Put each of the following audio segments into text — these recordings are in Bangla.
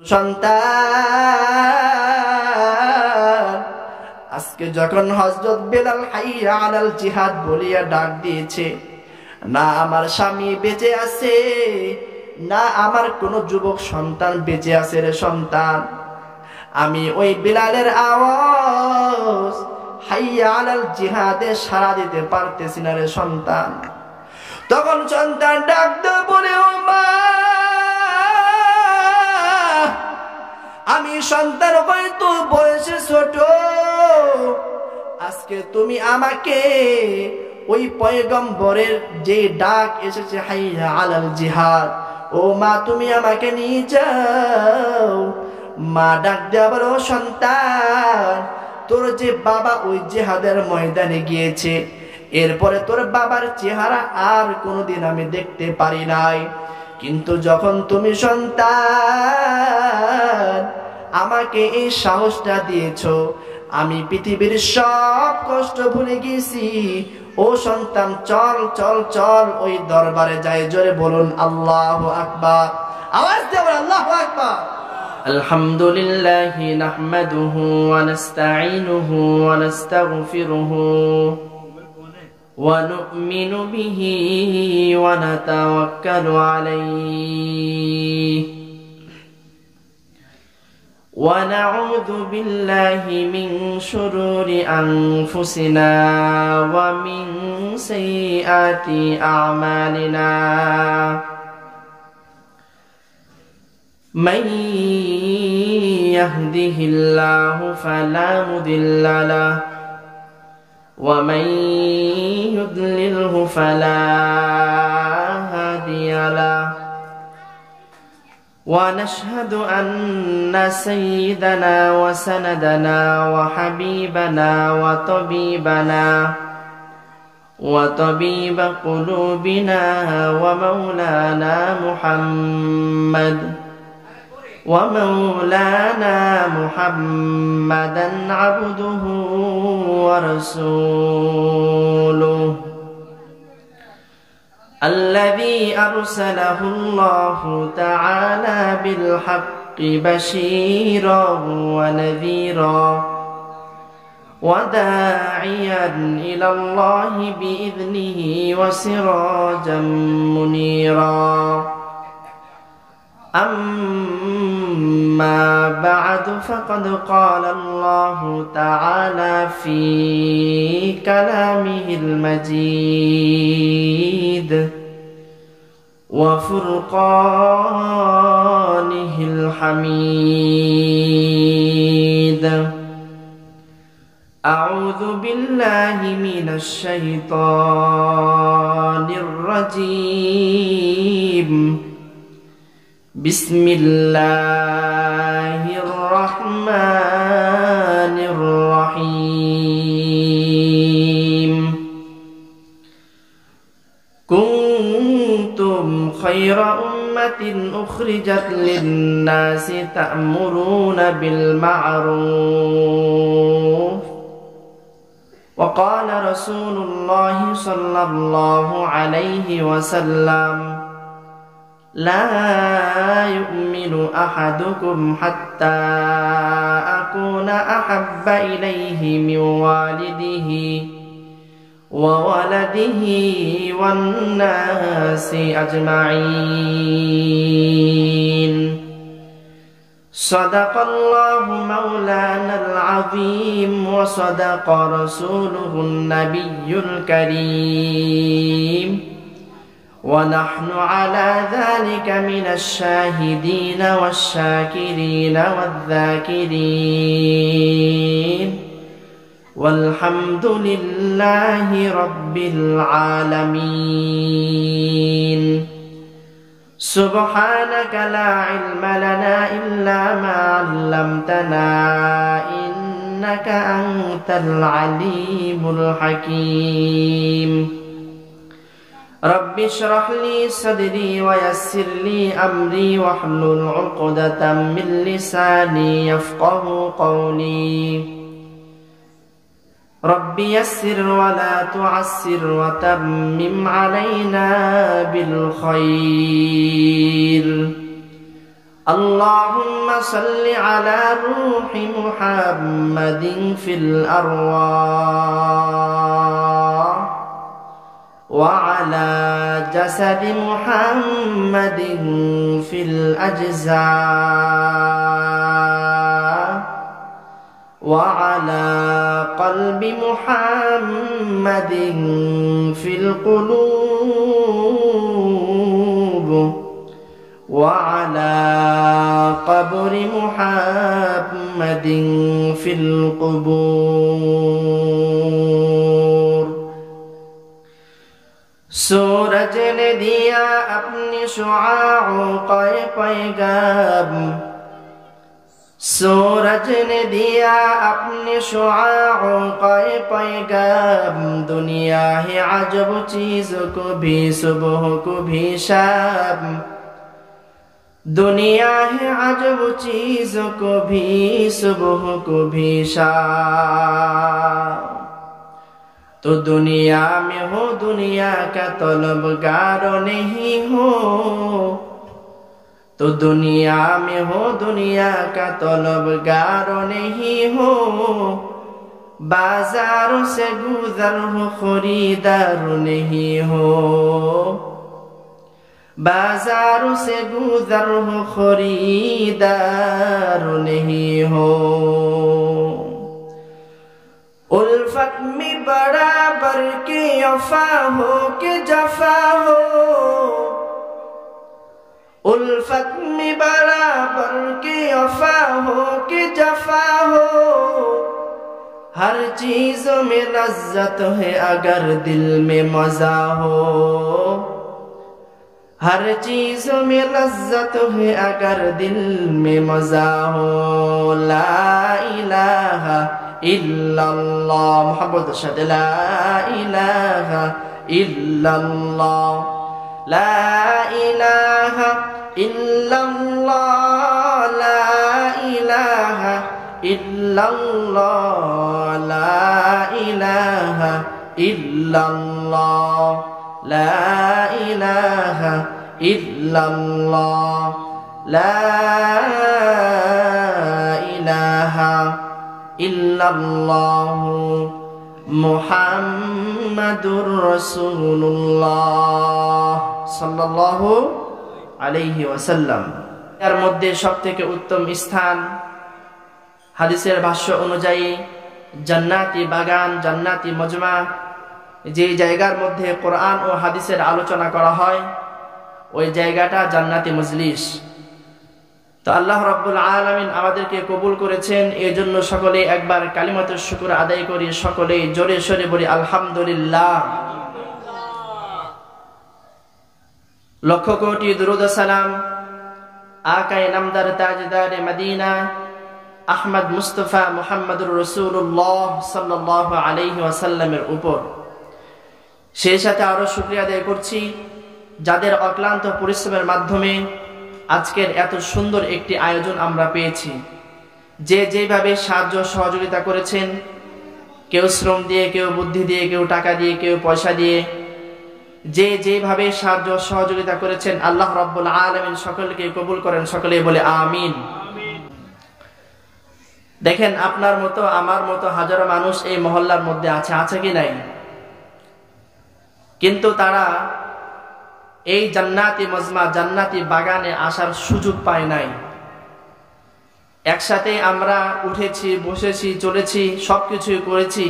সন্তান আজকে যখন হযরত বেলাল হাইয়া আলাল জিহাদ বলিয়া ডাক দিয়েছে, না আমার স্বামী বেঁচে আছে, না আমার কোন যুবক সন্তান বেঁচে আছে রে সন্তান, আমি ওই বেলালের আওয়াজ হাইয়া আলাল জিহাদে সাড়া দিতে পারতেছি না রে সন্তান। তখন সন্তান ডাক দিয়ে বলে, ও মা, আমি সন্তান হয়তো বয়সে ছোট, আজকে তুমি আমাকে ওই পয়গম্বরের যে ডাক এসেছে হাইয়া আলাল জিহাদ, ও মা তুমি আমাকে নিয়ে যাও। মা ডাক দেয়া বলো, সন্তান তোর যে বাবা ওই জিহাদের ময়দানে গিয়েছে, এরপরে তোর বাবার চেহারা আর কোনোদিন আমি দেখতে পারি নাই, কিন্তু যখন তুমি সন্তান আমাকে এই সাহসটা দিয়েছো, আমি পৃথিবীর সব কষ্ট ভুলে গেছি। ও সন্তান চল চল চল ওই দরবারে যাই। জোরে বলুন আল্লাহু আকবার, আওয়াজ দিয়ে বলুন আল্লাহু আকবার। আলহামদুলিল্লাহি নাহমাদুহু ওয়া নাস্তাঈনুহু ওয়া নাস্তাগফিরুহু ওয়া নু'মিনু বিহি ওয়া নাতাওয়াক্কালু আলাইহি ওয়া নাউযু বিল্লাহি মিন শুরুরি আনফুসিনা ওয়া মিন সাইয়্যাতি আ'মালিনা। মান ইয়াহদিহিল্লাহু ফালা মুদিল্লা লাহু ওয়া মান ইউদ্লিলহু ফালা হাদিয়া লাহু। ونشهد أن سيدنا وسندنا وحبيبنا وطبيب قلوبنا ومولانا محمدا عبده ورسوله الذي أرسله الله تعالى بالحق بشيرا ونذيرا وداعيا إلى الله بإذنه وسراجا منيرا. أما بعد فقد قال الله تعالى في كلامه المجيد وفرقانه الحميد. أعوذ بالله من الشيطان الرجيم. بسم الله الرحمن الرحيم. كنتم خير أمة أخرجت للناس تأمرون بالمعروف. وقال رسول الله صلى الله عليه وسلم: لا يؤمن أحدكم حتى أكون أحب إليه من والده وولده والناس أجمعين. صدق الله مولانا العظيم وصدق رسوله النبي الكريم، ونحن على ذلك من الشاهدين والشاكرين والذاكرين، والحمد لله رب العالمين. سبحانك لا علم لنا إلا ما علمتنا إنك أنت العليم الحكيم. رب اشرح لي صدري ويسر لي أمري واحلل عقدة من لساني يفقه قولي. رب يسر ولا تعسر وتمم علينا بالخير. اللهم صل على روح محمد في الأرواح وعلى جسد محمد في الأجزاء وعلى قلب محمد في القلوب وعلى قبر محمد في القبور सूरज ने दिया अपनी शुआओं का पैगाम सूरज ने दिया अपनी शुआओं का पैगाम दुनिया है अजब चीज़ों को भी सुबह को भी शाम दुनिया है अजब चीज़ों को भी सुबह को भी शाम तो दुनिया में हो दुनिया का तलबगार नहीं हो तो दुनिया में हो दुनिया का तलबगार नहीं हो बाजारों से गुजर हो खरीदार नहीं हो बाजारों से गुजर हो खरीदार नहीं हो उल्फत में बराबर के वफा हो के जफा हो उल्फत में बराबर के वफा हो के जफा हो हर चीज में लज्जत है अगर दिल में मजा हो हर चीज में लज्जत है अगर दिल में मजा हो ला इलाहा इल्लल्लाह मुहम्मद रसूल ला इलाहा इल्लल्लाह ला इलाहा इल्लल्लाह ला इलाहा इल्लल्लाह ला इलाहा इल्लल्लाह ला इलाहा इल्लल्लाह ला इलाहा इल्लल्लाहु मुहम्मदुर রাসূলুল্লাহ সাল্লাল্লাহু আলাইহি ওয়াসাল্লাম। এর মধ্যে সবথেকে উত্তম স্থান হাদিসের ভাষ্য অনুযায়ী জান্নাতি বাগান, জান্নাতি মজমা, যে জায়গার মধ্যে কোরআন ও হাদিসের আলোচনা করা হয় ওই জায়গাটা জান্নাতি মজলিস। তো আল্লাহ রাব্বুল আলামিন আমাদেরকে কবুল করেছেন, এজন্য সকলে একবার কালিমাতুশ শুকর আদায় করি, সকলে জোরে সোরে বলি আলহামদুলিল্লাহ। লক্ষ কোটি দুরূদ ও সালাম আকায়ে নামদার তাজদারে মদিনা আহমদ মুস্তাফা মুহাম্মদুর রাসূলুল্লাহ সাল্লাল্লাহু আলাইহি ওয়াসাল্লামের উপর। সেই সাথে আরো শুকরিয়া আদায় করছি যাদের অক্লান্ত পরিশ্রমের মাধ্যমে আজকের এত সুন্দর একটি আয়োজন আমরা পেয়েছি। যে যেভাবে সাহায্য সহযোগিতা করেছেন, কেউ শ্রম দিয়ে, কেউ বুদ্ধি দিয়ে, কেউ টাকা দিয়ে, কেউ পয়সা দিয়ে, যে যেভাবে সাহায্য সহযোগিতা করেছেন আল্লাহ রাব্বুল আলামিন সকলকে কবুল করেন, সকলে বলে আমিন। দেখেন, আপনার মতো আমার মতো হাজারো মানুষ এই মহল্লার মধ্যে আছে কি নাই? কিন্তু তারা এই জান্নাতি মজমা, জান্নাতি বাগানে আসার সুযোগ পায় নাই। একসাথে আমরা উঠেছি, বসেছি, চলেছি, সবকিছুই করেছি,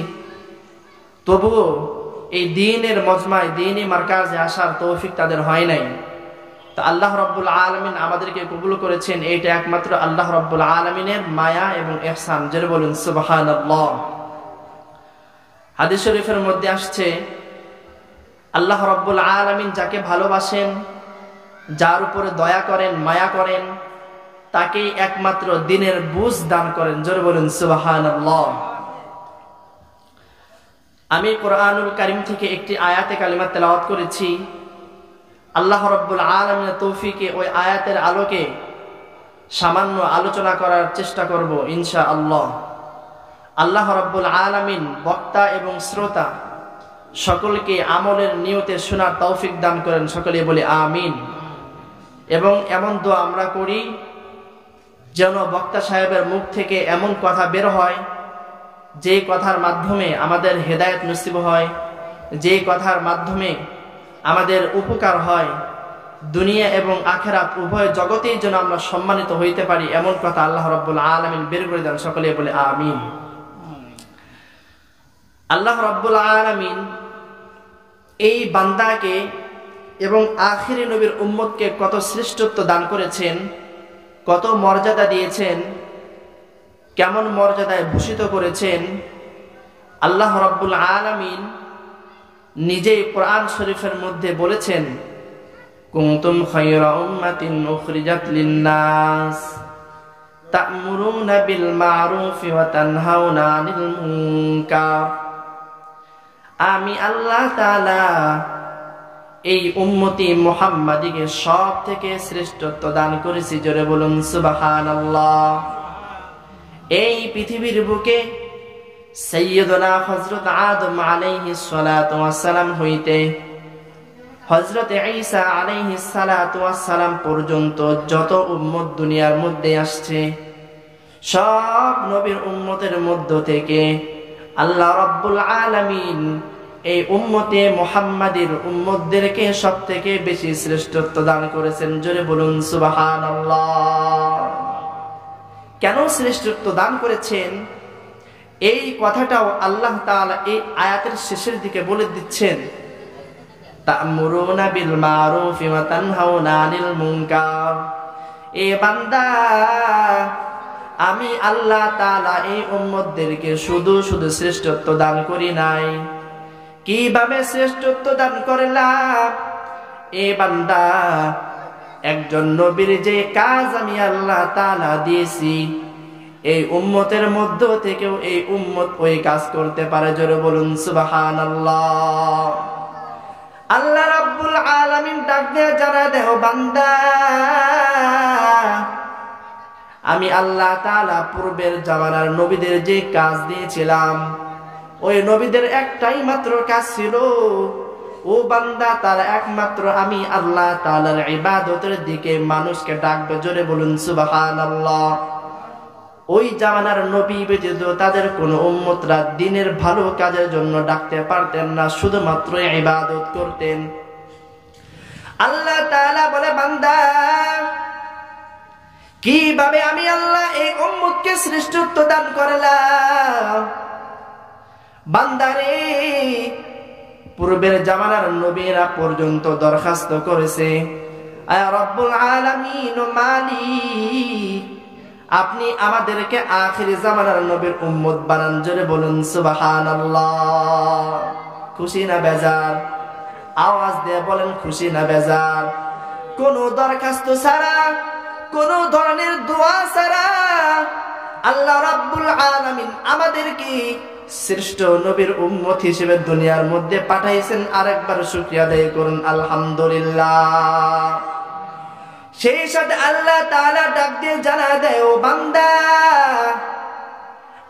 তবুও এই দ্বীনের মজমায়, দ্বীনি মারকাজে আসার তৌফিক তাদের হয় নাই। তো আল্লাহ রাব্বুল আলামিন আমাদেরকে কবুল করেছেন, এইটা একমাত্র আল্লাহ রাব্বুল আলামিনের মায়া এবং ইহসান। যারা বলেন সুবহানাল্লাহ। হাদিস শরীফের মধ্যে আসছে, আল্লাহ রাব্বুল আলামিন যাকে ভালোবাসেন, যার উপরে দয়া করেন, মায়া করেন, তাকেই একমাত্র দ্বীনের বুঝ দান করেন। জোরে বলেন সুবহানাল্লাহ। আমি কোরআনুল কারীম থেকে একটি আয়াতে কালিমা তেলাওয়াত করেছি। আল্লাহ রাব্বুল আলামিনের তৌফিকে ওই আয়াতের আলোকে সামান্য আলোচনা করার চেষ্টা করব ইনশাআল্লাহ। আল্লাহ রাব্বুল আলামিন বক্তা এবং শ্রোতা সকলকে আমলের নিয়তে শোনার তৌফিক দান করেন, সকলে বলে আমিন। এবং এমন দোয়া আমরা করি যেন বক্তা সাহেবের মুখ থেকে এমন কথা বের হয় যে কথার মাধ্যমে আমাদের হেদায়েত নসিব হয়, যে কথার মাধ্যমে আমাদের উপকার হয়, দুনিয়া এবং আখিরাত উভয় জগতেই যেন আমরা সম্মানিত হইতে পারি, এমন কথা আল্লাহ রাব্বুল আলামিন বের করে দেন। সকলে বলে আমিন। আল্লাহ রাব্বুল আলামিন এই বান্দাকে এবং আখিরি নবীর উম্মতকে কত শ্রেষ্ঠত্ব দান করেছেন, কত মর্যাদা দিয়েছেন, কেমন মর্যাদায় ভূষিত করেছেন। আল্লাহ রাব্বুল আলামিন নিজেই কোরআন শরীফের মধ্যে বলেছেন, কুনতুম খায়রা উম্মাতিন উখরিজাত লিন-নাস তা'মুরুনা বিল মা'রুফি ওয়া তানহাউনা আনিল মুনকার। আমি আল্লাহ তাআলা এই উম্মতি মুহাম্মাদীকে সব থেকে শ্রেষ্ঠত্ব দান করেছি। জোরে বলুন সুবহানাল্লাহ। এই পৃথিবীর বুকে সাইয়্যিদুনা হযরত আদম আলাইহিস সালাতু ওয়াস সালাম হইতে হযরত ঈসা আলাইহিস সালাতু ওয়াস সালাম পর্যন্ত যত উম্মত দুনিয়ার মধ্যে আসছে, সব নবীর উম্মতের মধ্য থেকে আল্লাহ রাব্বুল আলামিন এই উম্মতে মুহাম্মাদীর উম্মতদেরকে সবথেকে বেশি শ্রেষ্ঠত্ব দান করেছেন। জোরে বলুন সুবহানাল্লাহ। কেন শ্রেষ্ঠত্ব দান করেছেন এই কথাটাও আল্লাহ তাআলা এই আয়াতের শেষের দিকে বলে দিচ্ছেন, তা'মুরুনা বিল মা'রুফি ওয়া তানহাউনা আনিল মুনকার। এ বান্দা, আমি আল্লাহ তাআলা এই উম্মতদেরকে শুধু শুধু শ্রেষ্ঠত্ব দান করি নাই। কিভাবে শ্রেষ্ঠত্ব দান করলাম? এ বান্দা, একজন নবীর যে কাজ আমি আল্লাহ তাআলা দিয়েছি, এই উম্মতের মধ্য থেকেও এই উম্মত ওই কাজ করতে পারে। জোরে বলুন সুবহানাল্লাহ। আল্লাহ রাব্বুল আলামিন ডাক দিয়ে জানায় দেও, বান্দা, আমি আল্লাহ তাআলা পূর্বের জামানার নবীদের যে কাজ দিয়েছিলাম, ওই নবীদের একটাই মাত্র কাজ ছিল, ও বান্দা, তার একমাত্র আমি আল্লাহ তাআলার ইবাদতের দিকে মানুষকে ডাকবে। জোরে বলুন সুবহানাল্লাহ। ওই জামানার নবী ব্যতীত তাদের কোন উম্মতরা দ্বীনের ভালো কাজের জন্য ডাকতে পারতেন না, শুধুমাত্র ইবাদত করতেন। আল্লাহ তাআলা বলে, বান্দা, কিভাবে আমি আল্লাহ এই উম্মতকে শ্রেষ্ঠত্ব দান করলাম? বান্দারে, পূর্বের জামানার নবীরা পর্যন্ত দরখাস্ত করেছে, আয়া রব্বুল আলামিন ও মালিক, আপনি আমাদেরকে আখিরি জামানার নবীর উম্মত বানান। জোরে বলুন সুবহানাল্লাহ। খুশি না বেজার? আওয়াজ দিয়ে বলেন, খুশি না বেজার? কোন দরখাস্ত ছাড়া, কোন ধরনের দোয়া ছাড়া আল্লাহ রাব্বুল আলামিন আমাদেরকে শ্রেষ্ঠ নবীর উম্মত হিসেবে দুনিয়ার মধ্যে পাঠাইছেন। আরেকবার শুকরিয়া আদায় করুন আলহামদুলিল্লাহ। সেই সাথে আল্লাহ তাআলা ডাক দিয়ে জানা দেয়, ও বান্দা,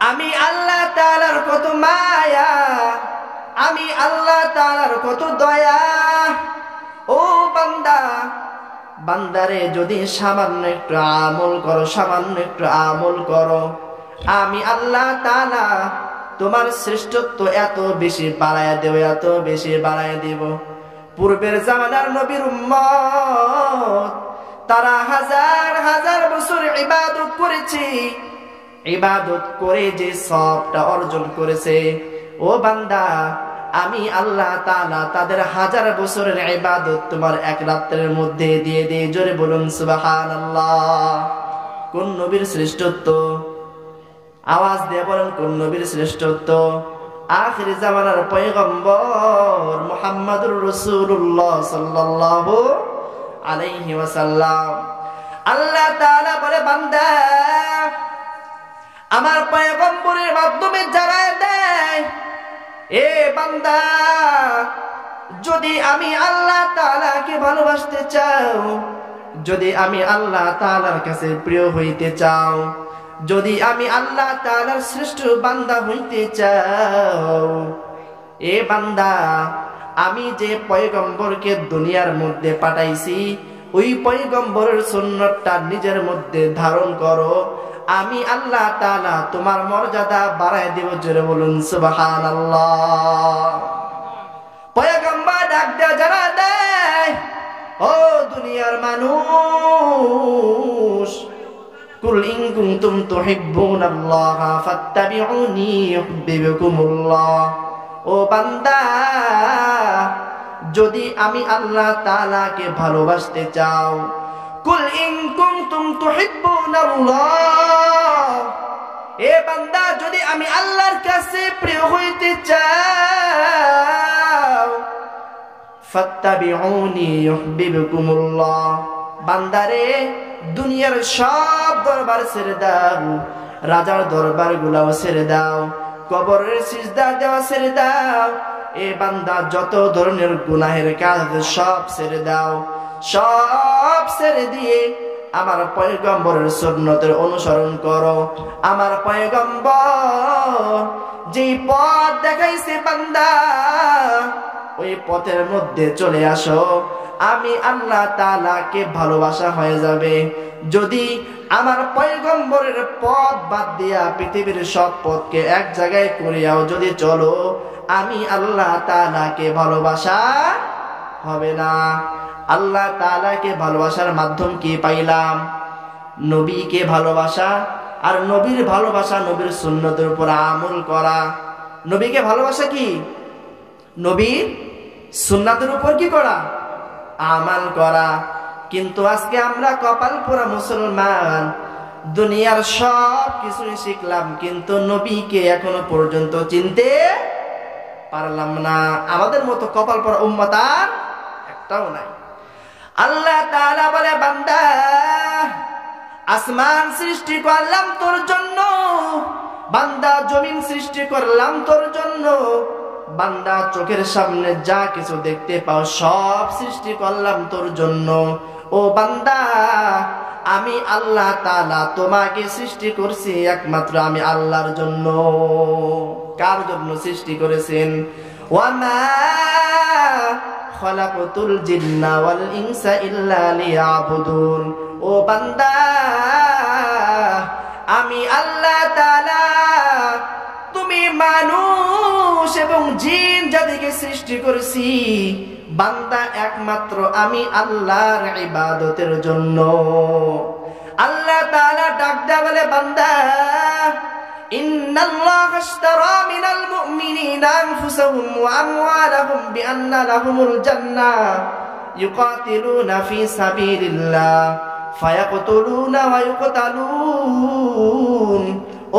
আমি আল্লাহ তাআলার কত মায়া, আমি আল্লাহ তাআলার কত দয়া। ও বান্দা, বান্দারে, যদি সামান্য একটু আমল করো, সামান্য একটু আমল করো, আমি আল্লাহ তাআলা তোমার শ্রেষ্ঠত্ব এত বেশি বাড়ায় দেব, এত বেশি বাড়ায় দেব। পূর্বের জামানার নবীর উম্মত, তারা হাজার হাজার বছর ইবাদত করেছে, ইবাদত করে যে সবটা অর্জন করেছে, ও বান্দা, আমি আল্লাহ তাআলা তাদের হাজার বছরের ইবাদত তোমার এক রাতের মধ্যে দিয়ে দিয়ে। জোরে বলুন সুবহানাল্লাহ। কোন নবীর শ্রেষ্ঠত্ব? আওয়াজ দিয়ে বলেন, কোন নবীর শ্রেষ্ঠত্ব? আখিরি জামানার পয়গম্বর মুহাম্মদুর রাসূলুল্লাহ সাল্লাল্লাহু আলাইহি ওয়াসাল্লাম। আল্লাহ তাআলা বলে, বান্দা, আমার পয়গম্বরের মাধ্যমে জানায় দেয়, এ বান্দা, যদি আমি আল্লাহ তাআলাকে ভালোবাসতে চাও, যদি আমি আল্লাহ তাআলার কাছে প্রিয় হইতে চাও, যদি আমি আল্লাহ তাআলার শ্রেষ্ঠ বান্দা হইতে চাও, এ বান্দা, আমি যে পয়গম্বরকে দুনিয়ার মধ্যে পাঠাইছি, ওই পয়গম্বরের সুন্নতটা নিজের মধ্যে ধারণ করো, আমি আল্লাহ তাআলা তোমার মর্যাদা বাড়ায় দেব। জোরে বলুন সুবহানাল্লাহ। পয়গম্বর ডাক দেয়া জানা দেয়, ও দুনিয়ার মানুষ, কুল ইন কুনতুম তুহিব্বুনাল্লাহ ফাত্তাবিউনি ইউহিব্বুকুমুল্লাহ। ও বান্দা, যদি আমি আল্লাহ তাআলাকে ভালোবাসতে চাও, কুল ইন কুনতুম তুহিব্বুনাল্লাহ, এ বান্দা যদি আমি আল্লাহর কাছে প্রিয় হইতে চাও, ফাত্তাবিউনি ইউহিব্বুকুমুল্লাহ। বান্দারে, দুনিয়ার সব দরবার ছেড়ে দাও, রাজার দরবার গুলাও ছেড়ে দাও, কবরের সিজদা দেওয়া ছেড়ে দাও। এ বান্দা, যত ধরনের গুনাহের কাজ সব ছেড়ে দাও, সব ছেড়ে দিয়ে আমার পয়গম্বরের সুন্নতের অনুসরণ করো। আমার পয়গম্বর যেই পথ দেখাইছে বান্দা, ওই পথের মধ্যে চলে আসো, আমি আল্লাহ তাআলাকে ভালোবাসা হয়ে যাবে। যদি আমার পয়গম্বরের পথ বাদ দিয়া পৃথিবীর সব পথকে এক জায়গায় করিয়াও যদি চলো, আমি আল্লাহ তাআলাকে ভালোবাসা হবে না। আল্লাহ তাআলাকে ভালোবাসার মাধ্যম কি পাইলাম? নবীকে ভালোবাসা, আর নবীর ভালোবাসা নবীর সুন্নতের উপর আমল করা। নবীকে ভালোবাসা কি? নবীর সুন্নাতের উপর কি করা? আমাল করা। কিন্তু আজকে আমরা কপাল পোড়া মুসলমান, দুনিয়ার সব কিছুই শিখলাম, কিন্তু নবীকে এখনো পর্যন্ত চিনতে পারলাম না। আমাদের মতো কপাল পোড়া উম্মত আর একটাও নাই। আল্লাহ তাআলা বলে, বান্দা, আসমান সৃষ্টি করলাম তোর জন্য, বান্দা জমিন সৃষ্টি করলাম তোর জন্য, বান্দা চোখের সামনে যা কিছু দেখতে পাও সব সৃষ্টি করলাম তোর জন্য। ও বান্দা, আমি আল্লাহ তাআলা তোমাকে সৃষ্টি করছি একমাত্র আমি আল্লাহর জন্য। কার জন্য সৃষ্টি করেছেন? ওয়ামা খালাকাতুল জিন্না ওয়াল ইনসা ইল্লা লিয়াবুদুন। ও বান্দা, আমি আল্লাহ তাআলা তুমি মানুষ এবং জিন জাতিকে সৃষ্টি করেছি বান্দা একমাত্র আমি আল্লাহর ইবাদতের জন্য। আল্লাহ তাআলা ডাক দেয়া বলে, বান্দা, ইন্নাল্লাহা আশতারা মিনাল মুমিনিনা আনফুসাহুম ওয়া আমওয়ালাহুম বিআন্না লাহুমুল জান্নাহ ইউকাতিলুনা ফি সাবিলিল্লাহ ফায়াকতুলুনা ওয়া ইউকতালুন।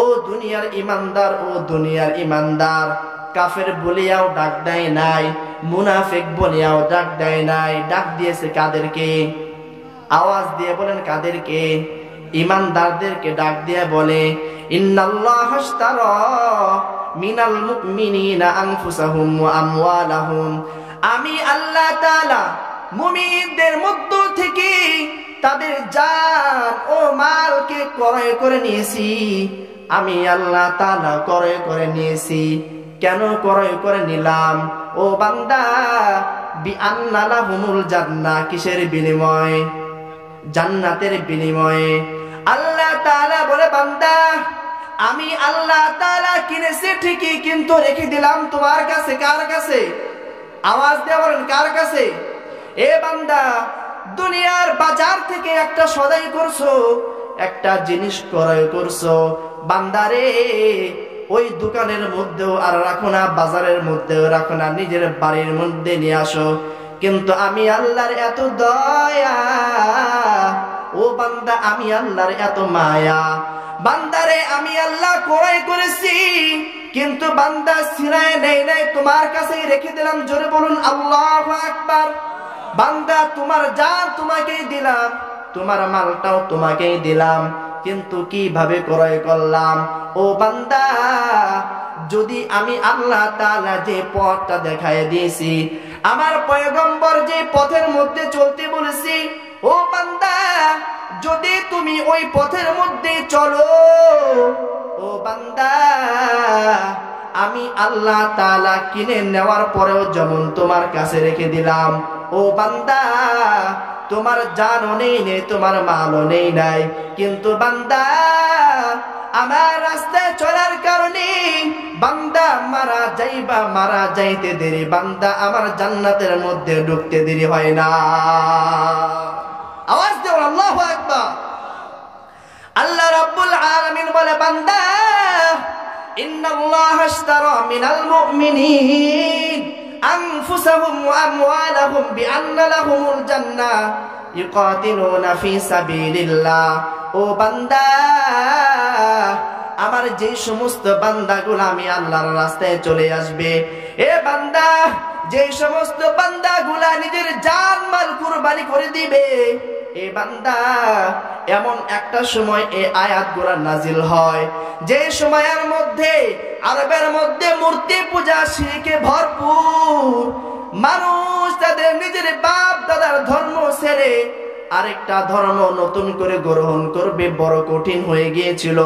ও দুনিয়ার ইমানদার, ও দুনিয়ার ইমানদার, কাফের বলিয়াও ডাক দেয় নাই, মুনাফিক বলিয়াও ডাক দেয় নাই। ডাক দিয়েছে কাদেরকে? আওয়াজ দিয়ে বলেন কাদেরকে? ইমানদারদেরকে ডাক দিয়ে বলে, ইন্নাল্লাহা আশতারা মিনাল মুমিনিনা আনফুসাহুম ওয়া আমওয়ালাহুম। আমি আল্লাহ তাআলা মুমিনদের মধ্য থেকে তাদের জান ও মালকে ক্রয় করে নিয়েছি। আমি আল্লাহ তাআলা ক্রয় করে নিয়েছি। কেন ক্রয় করে নিলাম? ও বান্দা, বিআন্না লাহুমুল জান্নাহ, কিসের বিনিময়ে? জান্নাতের বিনিময়ে। আল্লাহ তাআলা বলে, বান্দা, আমি আল্লাহ তাআলা কিনেছি ঠিকই, কিন্তু রেখে দিলাম তোমার কাছে। কার কাছে? আওয়াজ দিয়ে বলেন, কার কাছে? এ বান্দা, দুনিয়ার বাজার থেকে একটা সদাই করছো, একটা জিনিস ক্রয় করছো, বান্দারে ওই দোকানের মধ্যেও আর রাখো না, বাজারের মধ্যেও রাখো না, নিজের বাড়ির মধ্যে নিয়ে আসো। কিন্তু আমি আল্লাহর এত দয়া, ও বান্দা, আমি আল্লাহর এত মায়া, বান্দারে আমি আল্লাহ ক্রয় করেছি, কিন্তু বান্দা ছিনায় নেই নাই, তোমার কাছেই রেখে দিলাম। জোরে বলুন আল্লাহু আকবার। বান্দা, তোমার জান তোমাকেই দিলাম, তোমার মালটাও তোমাকেই দিলাম, কিন্তু কিভাবে ক্রয় করলাম? ও বান্দা, যদি আমি আল্লাহ তাআলা যে পথটা দেখায় দিয়েছি, আমার পয়গম্বর যে পথের মধ্যে চলতে বলেছি, ও বান্দা, যদি তুমি ওই পথের মধ্যে চলো, ও বান্দা, আমি আল্লাহ তাআলা কিনে নেওয়ার পরেও যেমন তোমার কাছে রেখে দিলাম, ও বান্দা, তোমার জানও নেই নেই, তোমার মালও নেই নাই, কিন্তু বান্দা আমার রাস্তায় চলার কারণে বান্দা মারা যাইতে দেরি, বান্দা আমার জান্নাতের মধ্যে ঢুকতে দেরি হয় না। আওয়াজ দেও আল্লাহু আকবার। আল্লাহ রাব্বুল আলামিন বলে, বান্দা ইন্নাল্লাহা আশতারা মিনাল মুমিনিন আনফুসাহুম ওয়া আমওয়ালাহুম বিআন্না লাহুমুল জান্নাহ ইউকাতিলুনা ফি সাবিলিল্লাহ। ও বান্দা, আমার যে সমস্ত বান্দাগুলো আমি আল্লাহর রাস্তায় চলে আসবে, এ বান্দা যে সমস্ত বান্দাগুলা নিজের জান মাল কুরবানি করে দিবে, এ বান্দা এমন একটা সময় এই আয়াতগুলো নাজিল হয় যে সময়ের মধ্যে আরবের মধ্যে মূর্তি পূজা শিরকে ভরপুর, মানুষ তাদের নিজের বাপ দাদার ধর্ম ছেড়ে আরেকটা ধর্ম নতুন করে গ্রহণ করবে বড় কঠিন হয়ে গিয়েছিল।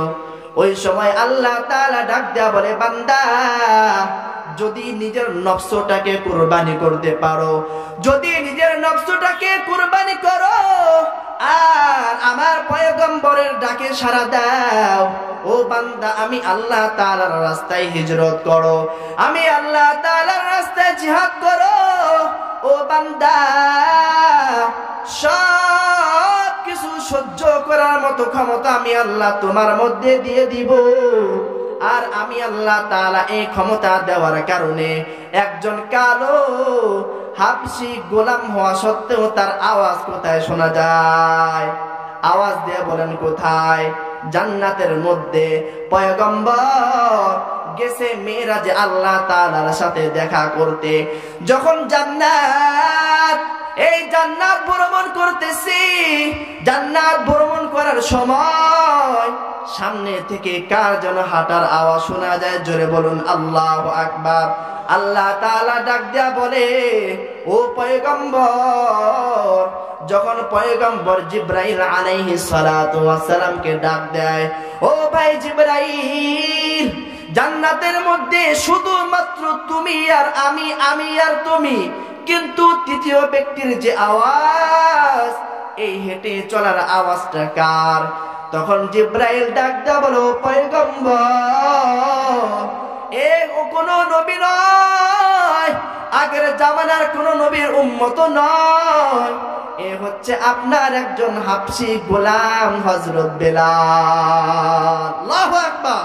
ওই সময় আল্লাহ তাআলা ডাক দেয়া বলে, বান্দা যদি নিজের নফসটাকে কুরবানি করতে পারো, যদি নিজের নফসটাকে কুরবানি করো আর আমার পয়গম্বরের ডাকে সাড়া দাও, ও বান্দা আমি আল্লাহ তাআলার রাস্তায় হিজরত করো, আমি আল্লাহ তাআলার রাস্তায় জিহাদ করো, ও বান্দা সব কিছু সহ্য করার মতো ক্ষমতা আমি আল্লাহ তোমার মধ্যে দিয়ে দিব। আর আমি আল্লাহ তাআলা এই ক্ষমতা দেওয়ার কারণে একজন কালো হাবশী গোলাম হওয়া সত্ত্বেও তার আওয়াজ কোথায় শোনা যায়? আওয়াজ দিয়ে বলেন কোথায়? জান্নাতের মধ্যে। পয়গম্বর গেছে মেরাজে আল্লাহ তাআলার সাথে দেখা করতে। যখন এই জান্নাত ভ্রমণ করতেছি, জান্নাত ভ্রমণ করার সময় সামনে থেকে কার যেন হাঁটার আওয়াজ শোনা যায়, জোরে বলুন আল্লাহু আকবার। আল্লাহ তাআলা ডাক দেয়া বলে, ও পয়গম্বর, যখন পয়গম্বর জিবরাইল আলাইহিস সালাতু ওয়াস সালামকে ডাক দেয়, ও ভাই জিবরাইল, জান্নাতের মধ্যে শুধুমাত্র তুমি আর আমি আর তুমি, কিন্তু তৃতীয় ব্যক্তির যে আওয়াজ, এই হেঁটে চলার আওয়াজটা কার? তখন জিবরাইল ডাক দেয়া বলো, পয়গম্বর, ও কোন নবী নয়, আগের জামানার কোন নবীর উম্মত নয়, এ হচ্ছে আপনার একজন হাবশী গোলাম হযরত বেলাল। আল্লাহু আকবার।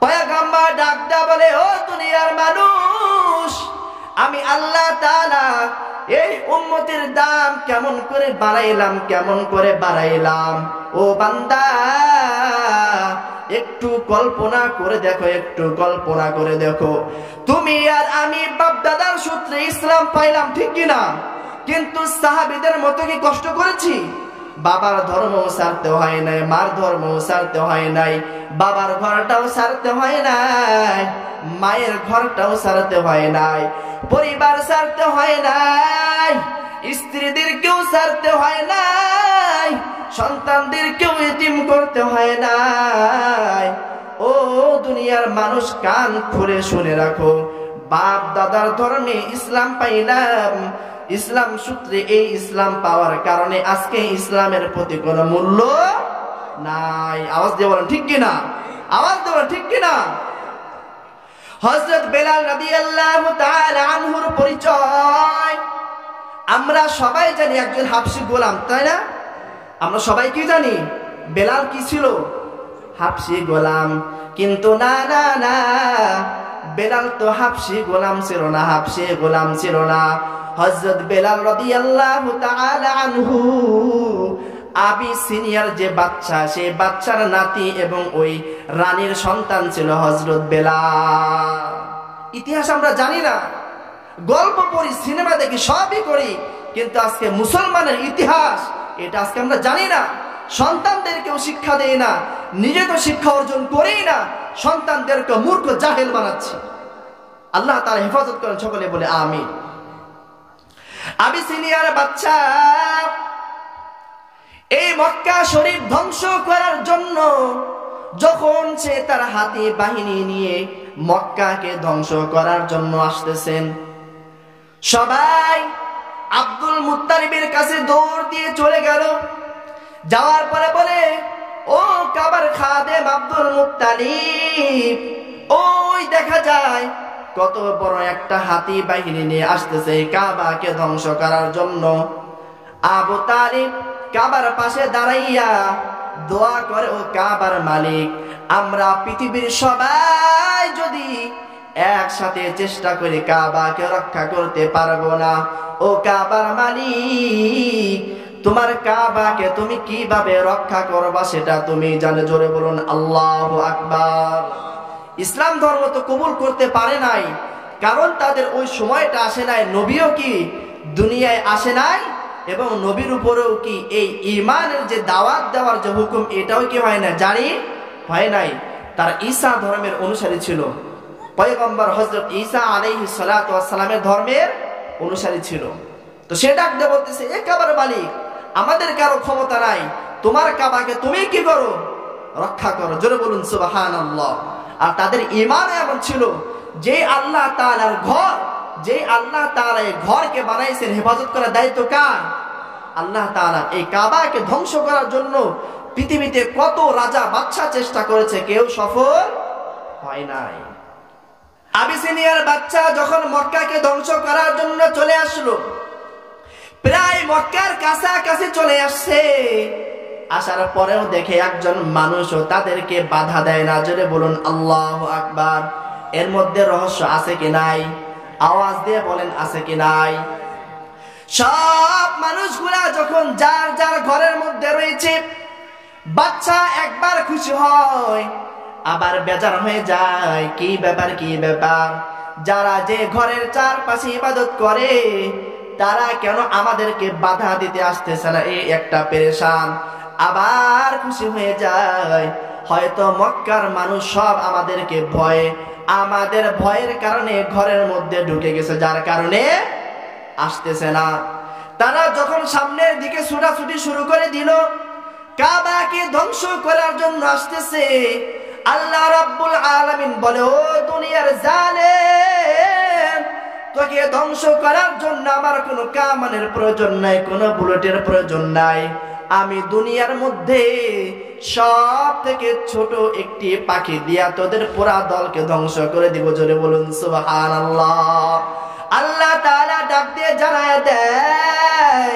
পয়গম্বর ডাক দেয়া বলে, ও দুনিয়ার মানুষ, আমি আল্লাহ তাআলা এই উম্মতের দাম কেমন করে বাড়াইলাম, ও বান্দা একটু কল্পনা করে দেখো, তুমি আর আমি বাপ দাদার সূত্রে ইসলাম পাইলাম, ঠিক কিনা? কিন্তু সাহাবীদের মতো কি কষ্ট করেছি? বাবার ধর্ম ছাড়তে হয় নাই, মার ধর্ম ছাড়তে হয় নাই, বাবার ঘরটাও ছাড়তে হয় নাই, মায়ের ঘরটাও ছাড়তে হয় নাই, পরিবার ছাড়তে হয় নাই, স্ত্রীদেরকেও ছাড়তে হয় নাই, সন্তানদেরকেও এতিম করতে হয় নাই। ও দুনিয়ার মানুষ, কান খুলে শুনে রাখো, বাপ দাদার ধর্মে ইসলাম পাইলাম, ইসলাম সূত্রে এই ইসলাম পাওয়ার কারণে আজকে ইসলামের প্রতি কোনো মূল্য নাই। আওয়াজ দিয়ে বলেন ঠিক কিনা? আওয়াজ দিয়ে বলেন ঠিক কিনা? হযরত বেলাল রাদিয়াল্লাহু তাআলা আনহুর পরিচয় আমরা সবাই জানি, একজন হাবশী গোলাম, তাই না? আমরা সবাই কি জানি? বেলাল কি ছিল? হাবশী গোলাম। কিন্তু না না না, বেলাল তো হাবশী গোলাম ছিল না। হযরত বেলাল রাদিয়াল্লাহু তাআলা আনহু আবিসিনিয়ার যে বাচ্চা, সেই বাচ্চার নাতি এবং ওই রানীর সন্তান ছিল হযরত বেলাল। ইতিহাস আমরা জানি না, গল্প পড়ি, সিনেমা দেখি, সবই করি, কিন্তু আজকে মুসলমানের ইতিহাস এটা আজকে আমরা জানি না। সন্তানদেরকেও শিক্ষা দেই না, নিজে তো শিক্ষা অর্জন করেই না, সন্তানদেরকে মূর্খ জাহেল বানাচ্ছি। আল্লাহ তাআলা হেফাজত করেন, সকলে বলে আমিন। আবিসিনিয়ার বাচ্চা এই মক্কা শরীফ ধ্বংস করার জন্য যখন সে তার হাতি বাহিনী নিয়ে মক্কাকে ধ্বংস করার জন্য আসতেছেন, সবাই আব্দুল মুত্তালিবের কাছে দৌড় দিয়ে চলে গেল। যাওয়ার পরে বলে, ও কাবার খাদেম আব্দুল মুত্তালিব, ওই দেখা যায় কত বড় একটা হাতি বাহিনী নিয়ে আসতেছে কাবাকে ধ্বংস করার জন্য। আবু তালিব কাবার পাশে দাঁড়াইয়া দোয়া করে, ও কাবার মালিক, আমরা পৃথিবীর সবাই যদি একসাথে চেষ্টা করে কাবাকে রক্ষা করতে পারবো না, ও কাবার মালিক, তোমার কাবাকে তুমি কিভাবে রক্ষা করবা সেটা তুমি জানো। জোরে বলুন আল্লাহু আকবার। ইসলাম ধর্ম তো কবুল করতে পারে নাই, কারণ তাদের ওই সময়টা আসে নাই, নবীও কি দুনিয়ায় আসে নাই, এবং নবীর উপরেও কি এই ঈমানের যে দাওয়াত দেওয়ার যে হুকুম, এটাও কি হয় না, জারি হয় নাই। তারা ঈসা ধর্মের অনুসারী ছিল, পয়গম্বর হযরত ঈসা আলাইহিস সালাতু ওয়াস সালামের ধর্মের অনুসারী ছিল। তো সে ডাক দিয়ে বলতেছে, এ কাবার মালিক, আমাদের কারো ক্ষমতা নাই, তোমার কাবাকে তুমি কি করো, রক্ষা করো। জোরে বলুন সুবহানাল্লাহ। আর তাদের ঈমান এমন ছিল, যে আল্লাহ তাআলার ঘর, যে আল্লাহ তাআলা এই ঘরকে বানাইছেন, হেফাজত করার দায়িত্ব কার? আল্লাহ তাআলা। এই কাবাকে ধ্বংস করার জন্য পৃথিবীতে কত রাজা বাদশা চেষ্টা করেছে, কেউ সফল হয় নাই। আবিসিনিয়ার বাচ্চা যখন মক্কাকে ধ্বংস করার জন্য চলে আসলো, প্রায় মক্কার কাছাকাছি চলে আসছে, আসার পরেও দেখে একজন মানুষও তাদেরকে বাধা দেয় না। জোরে বলুন আল্লাহু আকবার। এর মধ্যে রহস্য আছে কি নাই? আওয়াজ দিয়ে বলেন আছে কি নাই? সব মানুষগুলা যখন যার যার ঘরের মধ্যে রয়েছে, বাচ্চা একবার খুশি হয়, আবার বেজার হয়ে যায়। কি ব্যাপার, কি ব্যাপার? যারা যে ঘরের চারপাশে ইবাদত করে, তারা কেন আমাদেরকে বাধা দিতে আসতেছে না? এই একটা পেরেশান। আবার খুশি হয়ে যায়, হয়তো মক্কার মানুষ সব আমাদেরকে ভয়ে, আমাদের ভয়ের কারণে ঘরের মধ্যে ঢুকে গেছে, যার কারণে আসতেছে না। তারা যখন সামনের দিকে ছুটাছুটি শুরু করে দিল, কাবাকে ধ্বংস করার জন্য আসতেছে, আল্লাহ রাব্বুল আলামিন বলে, ও দুনিয়ার জালেম, তোকে ধ্বংস করার জন্য আমার কোনো কামানের প্রয়োজন নাই, কোনো বুলেটের প্রয়োজন নাই। আমি দুনিয়ার মধ্যে সব থেকে ছোট একটি পাখি দিয়া তোদের পুরা দলকে ধ্বংস করে দিব। জোরে বলুন সুবহানাল্লাহ। আল্লাহ তাআলা ডাক দিয়ে জানায় দেয়,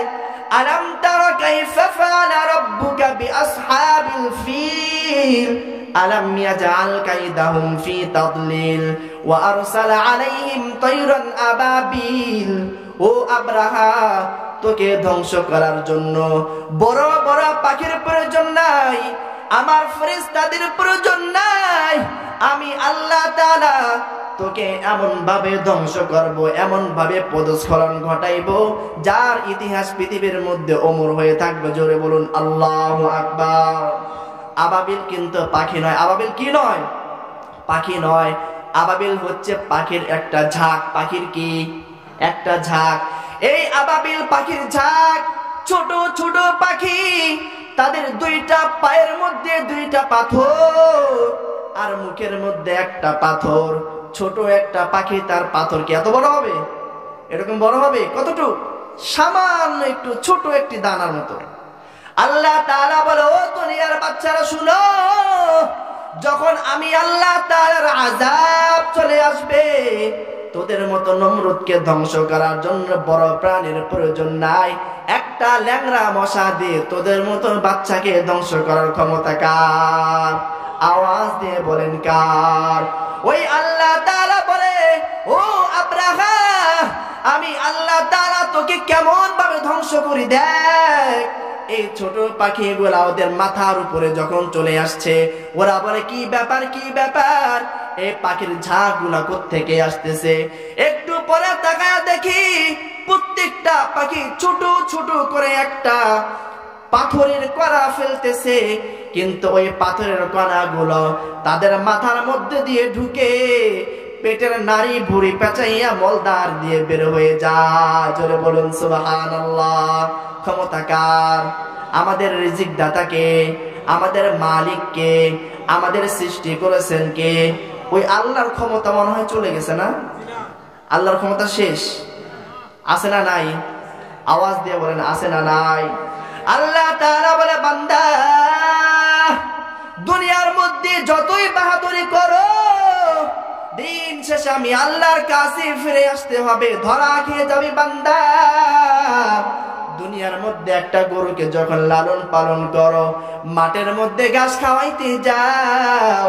আলাম তারা কাইফা ফাআলা রাব্বুকা বিআসহাবিল ফিল আলাম ইয়াজআল কাইদাহুম ফি তাদলিল ওয়া আরসালা আলাইহিম তায়রান আবাবিল। ও আব্রাহা, তোকে ধ্বংস করার জন্য বড় বড় পাখির প্রয়োজন নাই, আমার ফেরেশতাদের প্রয়োজন নাই। আমি আল্লাহ তাআলা তোকে এমন ভাবে ধ্বংস করব, এমন ভাবে পদস্খলন ঘটাইব, যার ইতিহাস পৃথিবীর মধ্যে অমর হয়ে থাকবে। জোরে বলুন আল্লাহু আকবার। আবাবিল কিন্তু পাখি নয়। আবাবিল কি নয়? পাখি নয়। আবাবিল হচ্ছে পাখির একটা ঝাঁক। পাখির কি? একটা ঝাঁক। এই আবাবিল পাখির ঝাঁক, ছোট ছোট পাখি, তাদের দুইটা পায়ের মধ্যে দুইটা পাথর, আর মুখের মধ্যে একটা পাথর। ছোট একটা পাখি, তার পাথর কি এত বড় হবে? এরকম বড় হবে? কতটুকু? সামান্য একটু, ছোট একটি দানার মতো। আল্লাহ তাআলা বলে, ও দুনিয়ার বাচ্চারা শুনো, যখন আমি আল্লাহ তাআলার আযাব চলে আসবে, তোদের মতো নমরুদকে ধ্বংস করার জন্য বড় প্রাণীর প্রয়োজন নাই। একটা ল্যাংড়া মশা দিয়ে তোদের মতো বাচ্চাকে ধ্বংস করার ক্ষমতা কার? আওয়াজ দিয়ে বলেন কার? ওই আল্লাহ তাআলা বলে, ও আব্রাহা, আমি আল্লাহ তাআলা তোকে কেমন ভাবে ধ্বংস করি দেখ। এই ছোট পাখিগুলা ওদের মাথার উপরে যখন চলে আসছে, ওরা বলে, কি ব্যাপার, কি ব্যাপার? এই পাখির ঝাঁকগুলা কোত্থেকে আসতেছে? একটু পরে তাকায় দেখি, প্রত্যেকটা পাখি ছোট ছোট করে একটা পাথরের কণা ফেলতেছে, কিন্তু ওই পাথরের কণাগুলো তাদের মাথার মধ্যে দিয়ে ঢুকে পেটের নাড়ি ভুঁড়ি পেঁচাইয়া মলদার দিয়ে বের হয়ে যায়। জোরে বলুন সুবহানাল্লাহ। ক্ষমতা কার? আমাদের রিজিক দাতাকে, আমাদের মালিককে, আমাদের সৃষ্টি করেছেন কে? ওই আল্লাহর ক্ষমতা মনে হয় চলে গেছে না? আল্লাহর ক্ষমতা শেষ আছে না নাই? আওয়াজ দিয়ে বলেন আছে না নাই? আল্লাহ তাআলা বলে বান্দা দুনিয়ার মধ্যে যতই বাহাদুরি করো দিন শেষে আমি আল্লাহর কাছে ফিরে আসতে হবে, ধরা খেয়ে যাবে বান্দা। দুনিয়ার মধ্যে একটা গরুকে যখন লালন পালন করো, মাঠের মধ্যে ঘাস খাওয়াইতে যাও,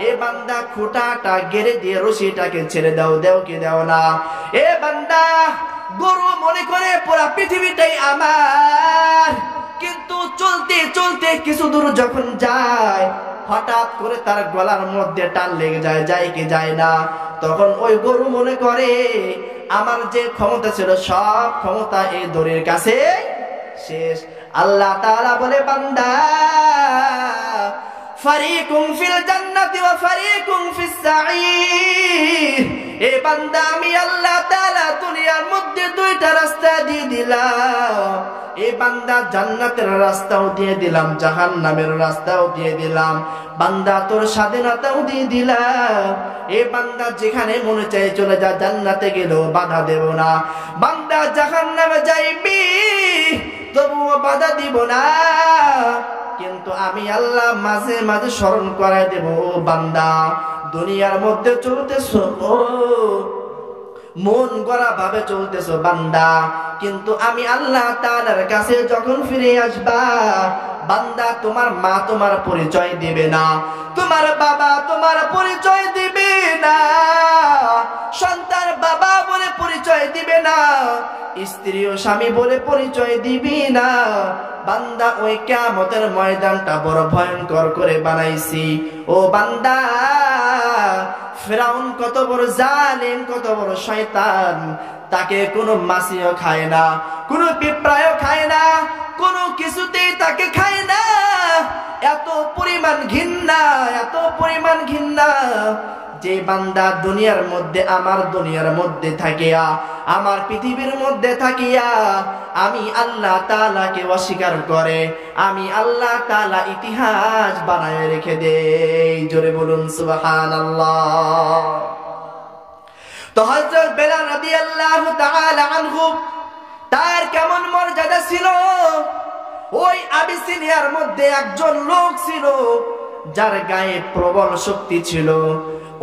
এ বান্দা খুঁটাটা গেড়ে দিয়ে রশিটাকে ছেড়ে দাও, দেও কি দেও না? এ বান্দা গরু মনে করে পুরা পৃথিবীটাই আমার, কিন্তু চলতে চলতে কিছু দূর যখন যায় হঠাৎ করে তার গলার মধ্যে টান লেগে যায়, যায় কি যায় না? তখন ওই গরু মনে করে আমার যে ক্ষমতা ছিল সব ক্ষমতা এই দড়ির কাছে শেষ। আল্লাহ তাআলা বলে বান্দা ফারিকুম ফিল জান্নাতি ওয়া ফারিকুম ফিস সাঈর, এ বান্দা আমি আল্লাহ তাআলা দুনিয়ার মধ্যে দুইটা রাস্তা দিয়ে দিলাম। এ বান্দা জান্নাতের রাস্তাও দিয়ে দিলাম, জাহান্নামের রাস্তাও দিয়ে দিলাম, বান্দা তোর স্বাধীনতাও দিয়ে দিলাম। এ বান্দা যেখানে মনে চায় চলে যা, জান্নাতে গেলেও বাধা দেব না। বান্দা জাহান্নামে যাইবি তবুও বাধা দিব না, কিন্তু আমি আল্লাহ মাঝে মাঝে স্মরণ করাই দেব, বান্দা দুনিয়ার মধ্যে চলতেছো মন গড়া ভাবে চলতেছো বান্দা, কিন্তু আমি আল্লাহ তাআলার কাছে যখন ফিরে আসবা বান্দা তোমার মা তোমার পরিচয় দিবে না, তোমার বাবা তোমার পরিচয় দিবে না, সন্তান বাবা বলে পরিচয় দিবে না, স্ত্রী ও স্বামী বলে পরিচয় দিবি না। বান্দা ওই কিয়ামতের ময়দানটা বড় ভয়ঙ্কর করে বানাইছি। ও বান্দা ফিরাউন কত বড় জালিম, কত বড় শয়তান, তাকে কোনো মাছিও খায় না, কোনো পিঁপড়াও খায় না, কোনো কিছুতেই তাকে খায় না। এত পরিমাণ ঘৃণা, এত পরিমাণ ঘৃণা যে বান্দা দুনিয়ার মধ্যে আমার দুনিয়ার মধ্যে থাকিয়া, আমার পৃথিবীর মধ্যে থাকিয়া আমি আল্লাহ তাআলাকে অস্বীকার করে, আমি আল্লাহ তাআলা ইতিহাস বানায় রেখে দেই। জোরে বলুন সুবহানাল্লাহ। তো হযরত বেলাল রাদিয়াল্লাহু তাআলা আনহু তার কেমন মর্যাদা ছিল। ওই আবিসিনিয়ার মধ্যে একজন লোক ছিল যার গায়ে প্রবল শক্তি ছিল।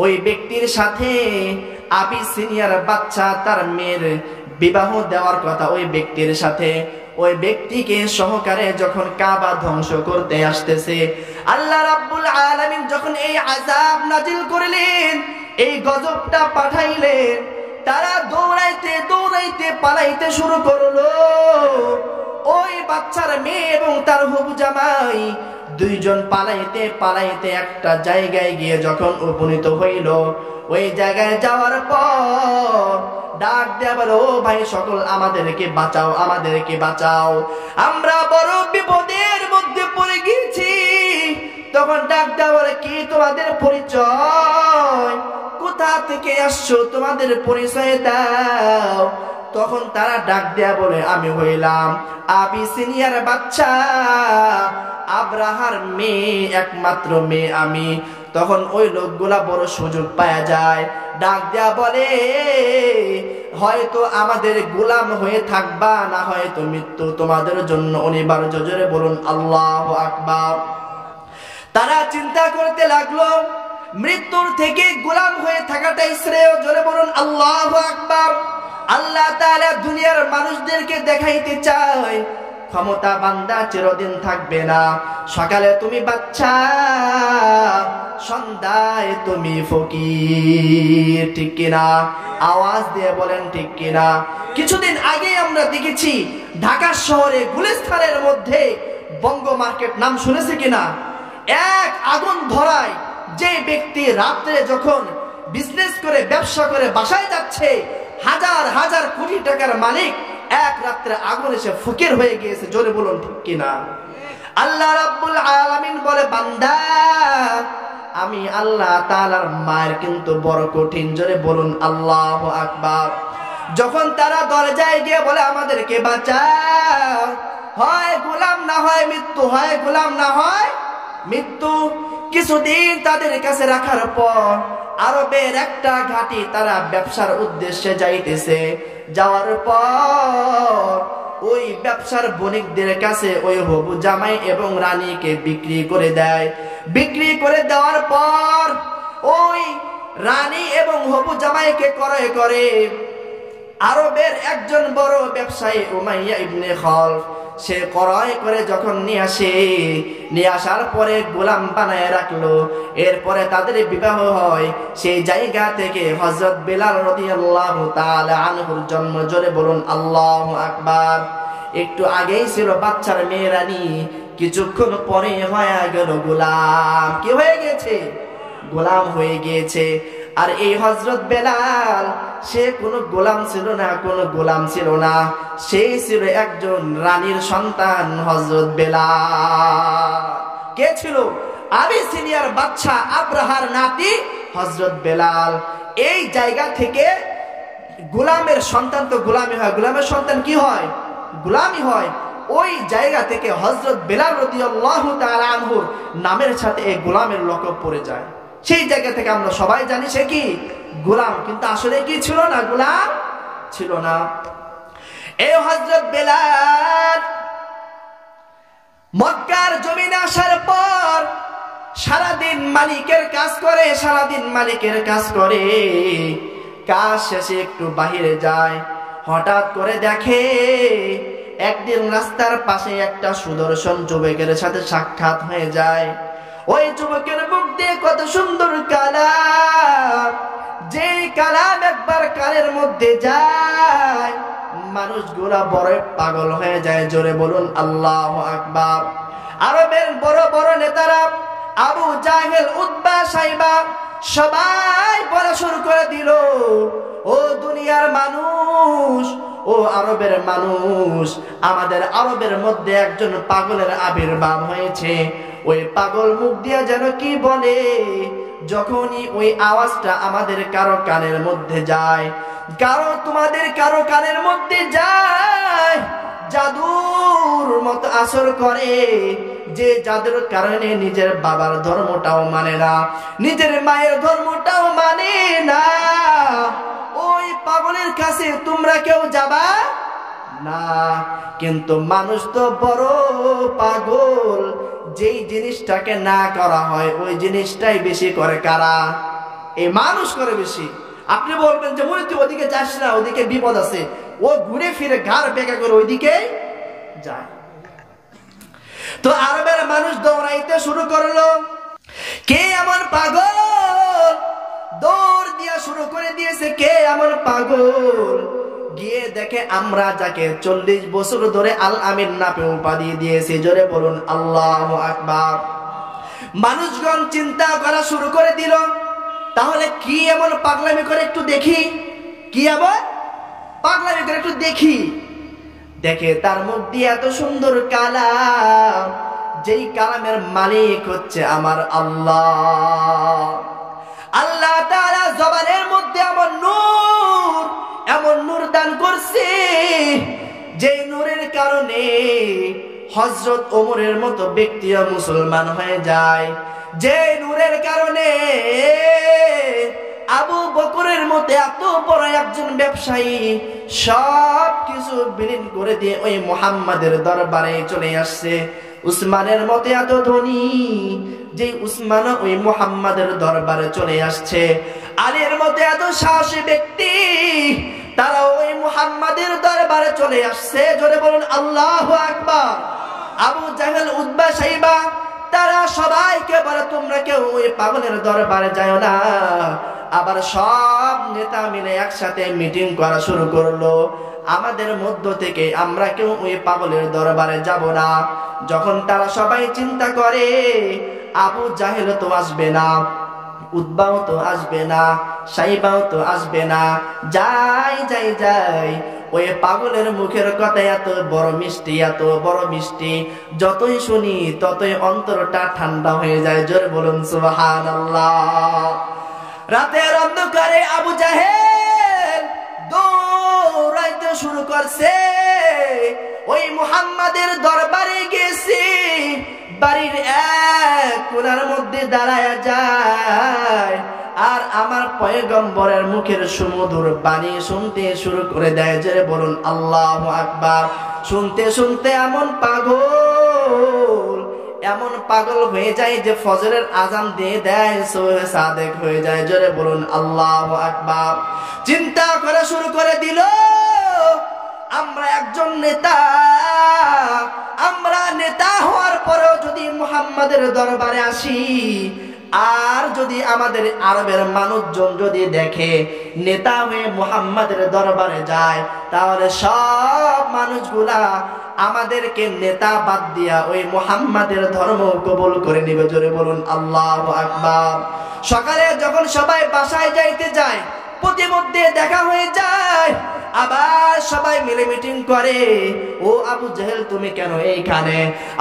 ওই ব্যক্তির সাথে আবিসিনিয়ার বাচ্চা তার মেয়ের বিবাহ দেওয়ার কথা ওই ব্যক্তির সাথে, ওই ব্যক্তিকে সহকারে যখন কাবা ধ্বংস করতে আসতেছে, আল্লাহ রাব্বুল আলামিন যখন এই আযাব নাজিল করলেন, এই গজবটা পাঠাইলেন, তারা দৌড়াইতে দৌড়াইতে পালাইতে শুরু করলো। ওই বাচ্চার মেয়ে এবং তার হবু জামাই দুইজন পালাইতে পালাইতে একটা জায়গায় গিয়ে যখন উপনীত হইল, ওই জায়গায় যাওয়ার পর ডাক দেয়া বলো, ও ভাই সকল আমাদেরকে বাঁচাও, আমাদেরকে বাঁচাও, আমরা বড় বিপদের মধ্যে পড়ে গেছি। তখন ডাক দেয়া বলে, কি তোমাদের পরিচয়, কোথা থেকে আসছো, তোমাদের পরিচয় দাও। তখন তারা ডাক দেয়া বলে, আমি হইলাম আবিসিনিয়ার বাচ্চা, আব্রাহার মেয়ে, একমাত্র মেয়ে আমি। তখন ওই লোকগুলা বড় সুযোগ পাওয়া যায়, ডাক দেয়া বলে, হয়তো আমাদের গোলাম হয়ে থাকবা, না হয়তো মৃত্যু তোমাদের জন্য অনিবার্য। জোরে বলুন আল্লাহু আকবার। তারা চিন্তা করতে লাগলো মৃত্যুর থেকে গোলাম হয়ে থাকাটাই শ্রেয়। জোরে বলুন আল্লাহু আকবার। আল্লাহ তাআলা দুনিয়ার মানুষদেরকে দেখাইতে চায় ক্ষমতা বান্দা চিরদিন থাকবে না। সকালে তুমি বাচ্চা, সন্ধ্যায় তুমি ফকির, ঠিক কিনা? আওয়াজ দিয়ে বলেন ঠিক কিনা? কিছুদিন আগে আমরা দেখেছি ঢাকা শহরে গুলিস্তানের মধ্যে বঙ্গ মার্কেট, নাম শুনেছি কিনা? এক আগুন ধরায় যে ব্যক্তি রাত্রে যখন বিজনেস করে ব্যবসা করে বাসায় যাচ্ছে, হাজার হাজার কোটি টাকার মালিক, এক রাত্রে আগুন এসে ফকির হয়ে গিয়েছে। জোরে বলুন ঠিক কিনা? আল্লাহ রাব্বুল আলামিন বলে, বান্দা আমি আল্লাহ তাআলার মায়ের কিন্তু বড় কঠিন। জোরে বলুন আল্লাহু আকবার। যখন তারা দরজায় গিয়ে বলে, আমাদেরকে বাঁচাও, হয় গোলাম না হয় মৃত্যু, হয় গোলাম না হয় মৃত্যু। কিছুদিন তাদের কাছে রাখার পর আরবের একটা ঘাটি তারা ব্যবসার উদ্দেশ্যে যাইতেছে। যাওয়ার পর ওই ব্যবসার বণিকদের কাছে ওই হবু জামাই এবং রানীকে বিক্রি করে দেয়। বিক্রি করে দেওয়ার পর ওই রানী এবং হবু জামাইকে ক্রয় করে আরবের একজন বড় ব্যবসায়ী উমাইয়া ইবনে খলফ। সে ক্রয় করে যখন নিয়ে আসার পরে গোলাম বানায় রাখলো। এরপরে তাদের বিবাহ হয়। সেই জায়গা থেকে হযরত বেলাল রাদিয়াল্লাহু তাআলা আনহুর জন্ম। জোরে বলুন আল্লাহু আকবার। একটু আগেই ছিল বাচ্চার মেয়ে রানী, কিছুক্ষণ পরে হয়ে গেল গোলাম। কি হয়ে গেছে? গোলাম হয়ে গিয়েছে। আর এই হযরত বেলাল সে কোনো গোলাম ছিল না, কোনো গোলাম ছিল না, সে ছিল একজন রানীর সন্তান। হযরত বেলাল কে ছিল? আবিসিনিয়ার বাদশা আব্রাহার নাতি হযরত বেলাল। এই জায়গা থেকে গোলামের সন্তান তো গোলামি হয়, গোলামের সন্তান কি হয়? গোলামি হয়। ওই জায়গা থেকে হযরত বেলাল রাদিয়াল্লাহু তাআলা আনহুর নামের সাথে এই গোলামের লকব পড়ে যায়। সেই জায়গা থেকে আমরা সবাই জানি সে কি? গোলাম। কিন্তু আসলে কি ছিল না? গোলাম ছিল না। এই হযরত বেলাল মক্কার জমিনে আসার পর সারাদিন মালিকের কাজ করে, সারাদিন মালিকের কাজ করে। কাজ শেষে একটু বাহিরে যায়। হঠাৎ করে দেখে একদিন রাস্তার পাশে একটা সুদর্শন যুবকের সাথে সাক্ষাৎ হয়ে যায়। ওই যুবকের মুখ দিয়ে কত সুন্দর কালাম, যে কালাম একবার কানের মধ্যে যায় মানুষগুলা বড় পাগল হয়ে যায়। জোরে বলুন আল্লাহু আকবার। আরবের বড় বড় নেতারা আবু জাহেল, উতবা, সাইবা সবাই বলা শুরু করে দিল, ও দুনিয়ার মানুষ, ও আরবের মানুষ, আমাদের আরবের মধ্যে একজন পাগলের আবির্ভাব হয়েছে। ওই পাগল মুখ দিয়া যেন কি বলে, যখনই ওই আওয়াজটা আমাদের কারো কানের মধ্যে যায়, তোমাদের কারো কানের মধ্যে যায়, জাদুর মতো আসর করে। যে জাদুর কারণে নিজের বাবার ধর্মটাও মানে না, নিজের মায়ের ধর্মটাও মানে না, ওই পাগলের কাছে তোমরা কেউ যাবা না। কিন্তু মানুষ তো বড় পাগল, যেই জিনিসটাকে না করা হয় ওই জিনিসটাই বেশি করে। কারা? এই মানুষ করে বেশি। আপনি বলবেন যে মনে তুই ওদিকে যাস না, ওদিকে বিপদ আছে, ও ঘুরে ফিরে ঘাড় বেঁকা করে ওইদিকে যায়। তো আরবের মানুষ দৌড়াইতে শুরু করলো, কে এমন পাগল? দৌড় দিয়া শুরু করে দিয়েছে, কে এমন পাগল? গিয়ে দেখে আমরা যাকে 40 বছর ধরে আল আমিন নামে উপাধি দিয়েছি। জোরে বলুন আল্লাহু আকবার। মানুষগণ চিন্তা করা শুরু করে দিল, তাহলে কি এমন পাগলামি করে একটু দেখি, কি এমন পাগলামি করে একটু দেখি। দেখে তার মুখ দিয়ে এত সুন্দর কালাম, যেই কালামের মালিক হচ্ছে আমার আল্লাহ। আল্লাহ তাআলা জবানের মধ্যে এমন নূর দান করছে, যে নূরের কারণে হযরত ওমরের মতো ব্যক্তিরা মুসলমান হয়ে যায়, যে নূরের কারণে আবু বকরের মতো এত বড় একজন ব্যবসায়ী সব কিছু বিলীন করে দিয়ে ওই মুহাম্মাদের দরবারে চলে আসছে। উসমানের মতো এত ধনী, যে উসমান ওই মুহাম্মাদের দরবারে চলে আসছে। আলীর মতো এত সাহসী ব্যক্তি, তারা ওই মুহাম্মাদের দরবারে চলে আসছে। জোরে বলুন আল্লাহু আকবার। আবু জাহেল, উতবা, সাইবা তারা সবাইকে বলে তোমরা কেউ ওই পাগলের দরবারে যায় না। আবার সব নেতা মিলে একসাথে মিটিং করা শুরু করলো, আমাদের মধ্য থেকে আমরা কেউ ওই পাগলের দরবারে যাব না। যখন তারা সবাই চিন্তা করে আবু জাহেল তো আসবে না, উতবাও তো আসবে না, সাইবাও তো আসবে না, যাই ওই পাগলের মুখের কথা এত বড় মিষ্টি, এত বড় মিষ্টি, যতই শুনি ততই অন্তরটা ঠান্ডা হয়ে যায়। জোরে বলুন সুবহানাল্লাহ। রাতের অন্ধকারে আবু জাহেল দৌড়াইতে শুরু করছে, ওই মুহাম্মাদের দরবারে গেছে। বাড়ির এক কোণার মধ্যে দাঁড়ায়া যায় আর আমার পয়গম্বরের মুখের সুমধুর বাণী শুনতে শুরু করে দেয়। জোরে বলুন আল্লাহু আকবার। শুনতে শুনতে এমন পাগল হয়ে যায় যে ফজরের আজান দিয়ে দেয়, সুবহে সাদেক হয়ে যায়। জোরে বলুন আল্লাহু আকবার। চিন্তা করা শুরু করে দিল, আমরা একজন নেতা, আমরা নেতা হওয়ার পরেও যদি মুহাম্মাদের দরবারে আসি, আর যদি আমাদের আরবের মানুষজন যদি দেখে নেতা হয়ে মুহাম্মাদের দরবারে যায়, তাহলে সব মানুষগুলা আমাদেরকে নেতা বাদ দিয়া ওই মুহাম্মাদের ধর্ম কবুল করে নিবে। জোরে বলুন আল্লাহু আকবার। সকালে যখন সবাই বাসায় যাইতে যায়, প্রতিমধ্যে দেখা হয়ে যায়, আবার সবাই মিলে মিটিং করে, ও আবু জাহেল তুমি কেন এইখানে?